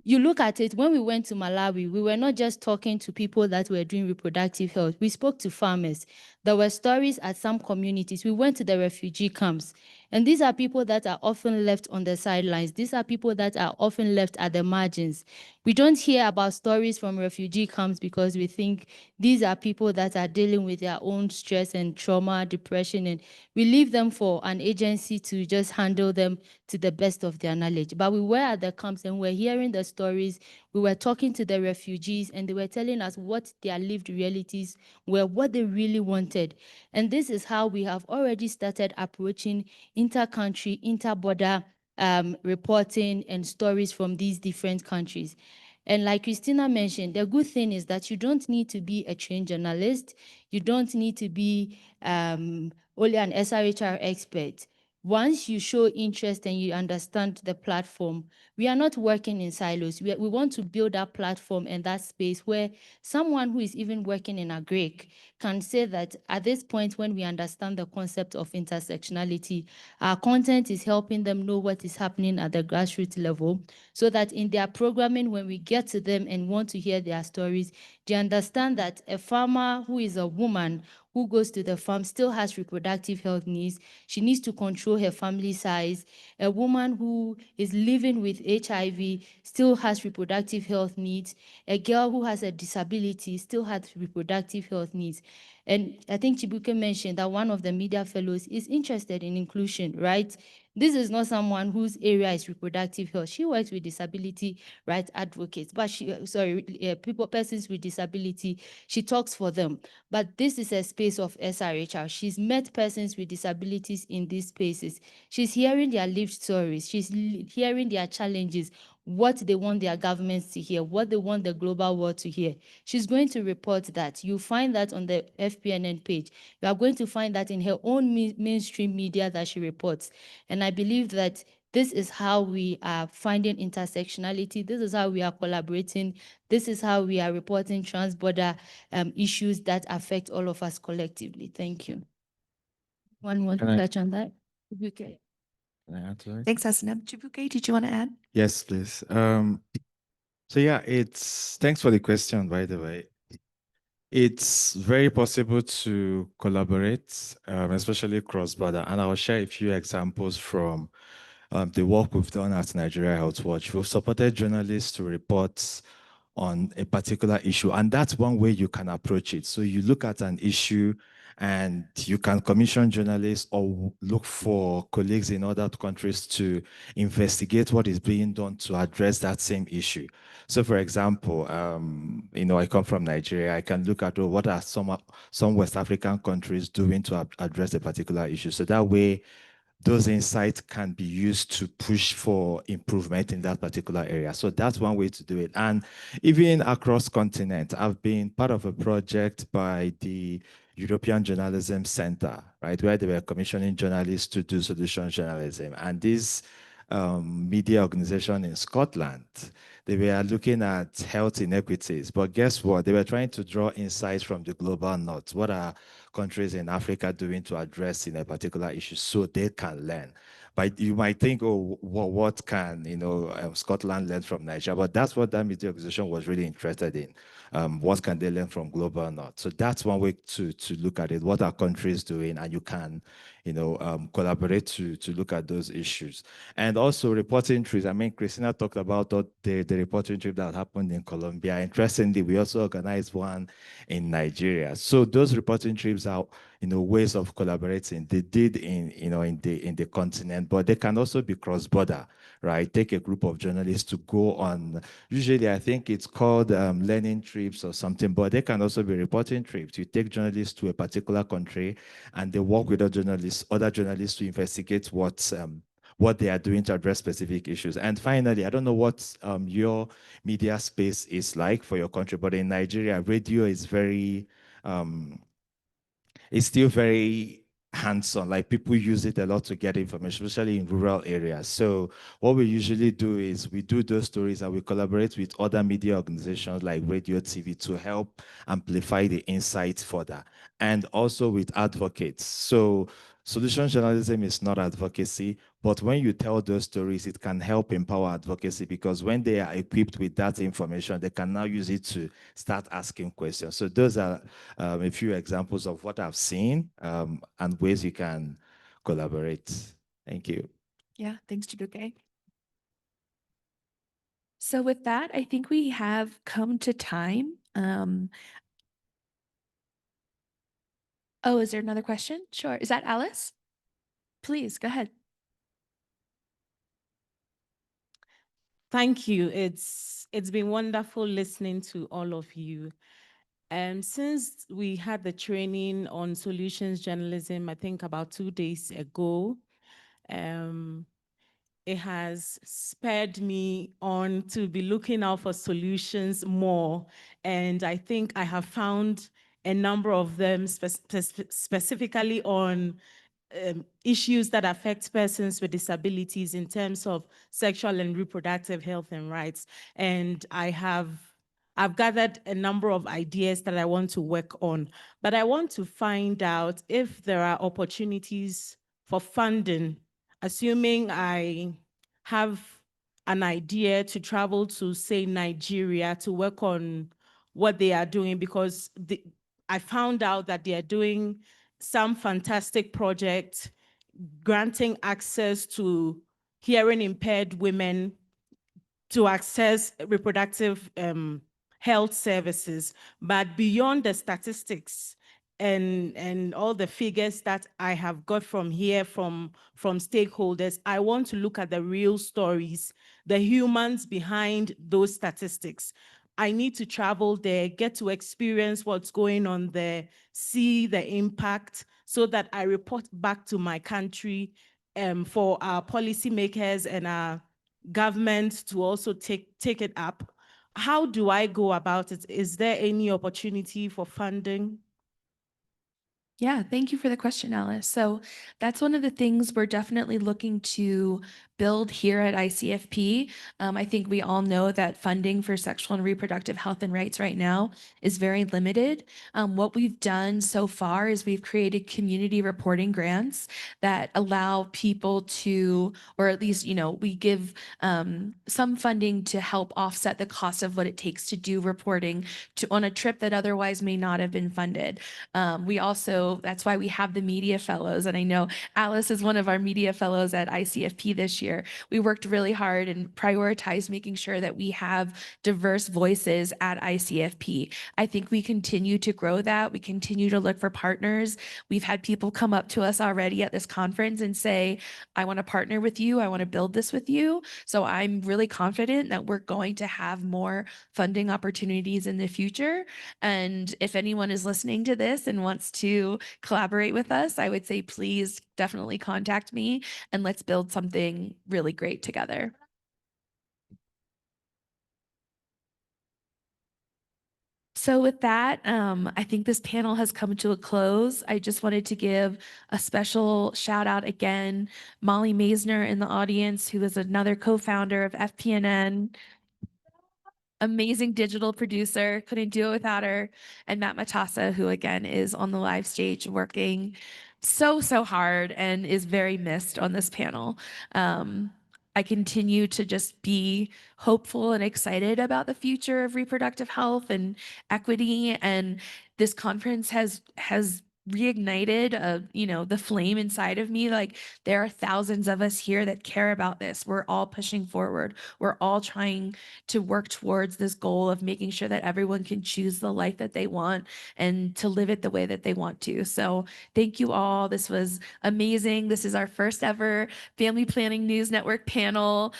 you look at it, when we went to Malawi, we were not just talking to people that were doing reproductive health. We spoke to farmers. There were stories at some communities. We went to the refugee camps. And these are people that are often left on the sidelines. These are people that are often left at the margins. We don't hear about stories from refugee camps because we think these are people that are dealing with their own stress and trauma, depression, and we leave them for an agency to just handle them to the best of their knowledge. But we were at the camps and we're hearing the stories. We were talking to the refugees and they were telling us what their lived realities were, what they really wanted. And this is how we have already started approaching inter-country, inter-border reporting and stories from these different countries. And like Christina mentioned, the good thing is that you don't need to be a trained journalist. You don't need to be only an SRHR expert. Once you show interest and you understand the platform, we are not working in silos. We want to build that platform and that space where someone who is even working in agric can say that at this point when we understand the concept of intersectionality, our content is helping them know what is happening at the grassroots level so that in their programming, when we get to them and want to hear their stories, they understand that a farmer who is a woman who goes to the farm still has reproductive health needs. She needs to control her family size. A woman who is living with HIV still has reproductive health needs. A girl who has a disability still has reproductive health needs. And I think Chibuike mentioned that one of the media fellows is interested in inclusion, right? This is not someone whose area is reproductive health. She works with disability rights advocates, but persons with disability, she talks for them. But this is a space of SRHR. She's met persons with disabilities in these spaces. She's hearing their lived stories. She's hearing their challenges, what they want their governments to hear, what they want the global world to hear. She's going to report that. You find that on the FPNN page. You are going to find that in her own mainstream media that she reports. And I believe that this is how we are finding intersectionality. This is how we are collaborating. This is how we are reporting trans-border issues that affect all of us collectively. Thank you. One want to touch on that? Okay. Can I add to it? Thanks, SNM. Chibuike, did you want to add? Yes, please. So yeah, thanks for the question, by the way. It's very possible to collaborate, especially cross-border. And I'll share a few examples from the work we've done at Nigeria Health Watch. We've supported journalists to report on a particular issue, and that's one way you can approach it. So you look at an issue and you can commission journalists or look for colleagues in other countries to investigate what is being done to address that same issue. So for example, I come from Nigeria. I can look at what are some West African countries doing to address a particular issue. So that way, those insights can be used to push for improvement in that particular area. So that's one way to do it. And even across continent, I've been part of a project by the European Journalism Center, right, where they were commissioning journalists to do solution journalism. And this media organization in Scotland, they were looking at health inequities. But guess what? They were trying to draw insights from the global north. What are countries in Africa doing to address in a particular issue so they can learn? But you might think, oh, what can Scotland learn from Nigeria? But that's what that media organization was really interested in. What can they learn from global north? So that's one way to look at it. What are countries doing? And you can collaborate to look at those issues. And also reporting trips. I mean, Christina talked about the reporting trip that happened in Colombia. Interestingly, we also organized one in Nigeria. So those reporting trips are, ways of collaborating. They did in the continent, but they can also be cross-border, right? Take a group of journalists to go on. Usually, I think it's called learning trips or something, but they can also be reporting trips. You take journalists to a particular country, and they work with other journalists to investigate what they are doing to address specific issues. And finally, I don't know what your media space is like for your country, but in Nigeria, radio is it's still very hands-on. Like, people use it a lot to get information, especially in rural areas. So what we usually do is we do those stories and we collaborate with other media organizations like radio, TV to help amplify the insights further, and also with advocates. So solution journalism is not advocacy, but when you tell those stories, it can help empower advocacy, because when they are equipped with that information, they can now use it to start asking questions. So those are a few examples of what I've seen and ways you can collaborate. Thank you. Yeah, thanks, Chibuike. So with that, I think we have come to time. Oh, is there another question? Sure. Is that Alice? Please, go ahead. Thank you. It's been wonderful listening to all of you. Since we had the training on solutions journalism, I think about 2 days ago, it has spurred me on to be looking out for solutions more. And I think I have found a number of them specifically on issues that affect persons with disabilities in terms of sexual and reproductive health and rights. And I've gathered a number of ideas that I want to work on, but I want to find out if there are opportunities for funding, assuming I have an idea to travel to, say, Nigeria to work on what they are doing, because I found out that they are doing some fantastic project granting access to hearing impaired women to access reproductive health services. But beyond the statistics and all the figures that I have got from here from stakeholders, I want to look at the real stories, the humans behind those statistics. I need to travel there, get to experience what's going on there, see the impact, so that I report back to my country for our policymakers and our government to also take it up. How do I go about it? Is there any opportunity for funding? Yeah, thank you for the question, Alice. So that's one of the things we're definitely looking to build here at ICFP. I think we all know that funding for sexual and reproductive health and rights right now is very limited. What we've done so far is we've created community reporting grants that allow people to, or at least, we give some funding to help offset the cost of what it takes to do reporting on a trip that otherwise may not have been funded. We also, that's why we have the media fellows. And I know Alice is one of our media fellows at ICFP this year. We worked really hard and prioritized making sure that we have diverse voices at ICFP. I think we continue to grow that. We continue to look for partners. We've had people come up to us already at this conference and say, I want to partner with you. I want to build this with you. So I'm really confident that we're going to have more funding opportunities in the future. And if anyone is listening to this and wants to collaborate with us, I would say, please definitely contact me and let's build something really great together. So with that, I think this panel has come to a close. I just wanted to give a special shout out again, Molly Maisner in the audience, who is another co-founder of FPNN. Amazing digital producer, couldn't do it without her. And Matt Matassa, who again is on the live stage working so hard and is very missed on this panel. I continue to just be hopeful and excited about the future of reproductive health and equity. And this conference has reignited the flame inside of me. Like, there are thousands of us here that care about this. We're all pushing forward. We're all trying to work towards this goal of making sure that everyone can choose the life that they want and to live it the way that they want to. So thank you all. This was amazing. This is our first ever Family Planning News Network panel,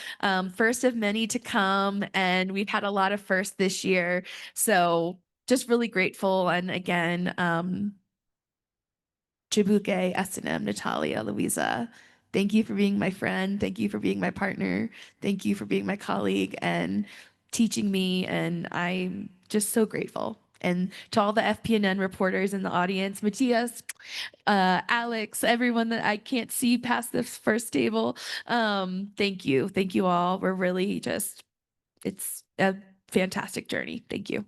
first of many to come. And we've had a lot of firsts this year. So just really grateful. And again, Chibuike, S&M, Natalia, Louisa, thank you for being my friend. Thank you for being my partner. Thank you for being my colleague and teaching me. And I'm just so grateful. And to all the FPNN reporters in the audience, Matthias, Alex, everyone that I can't see past this first table, thank you. Thank you all. We're really just, it's a fantastic journey. Thank you.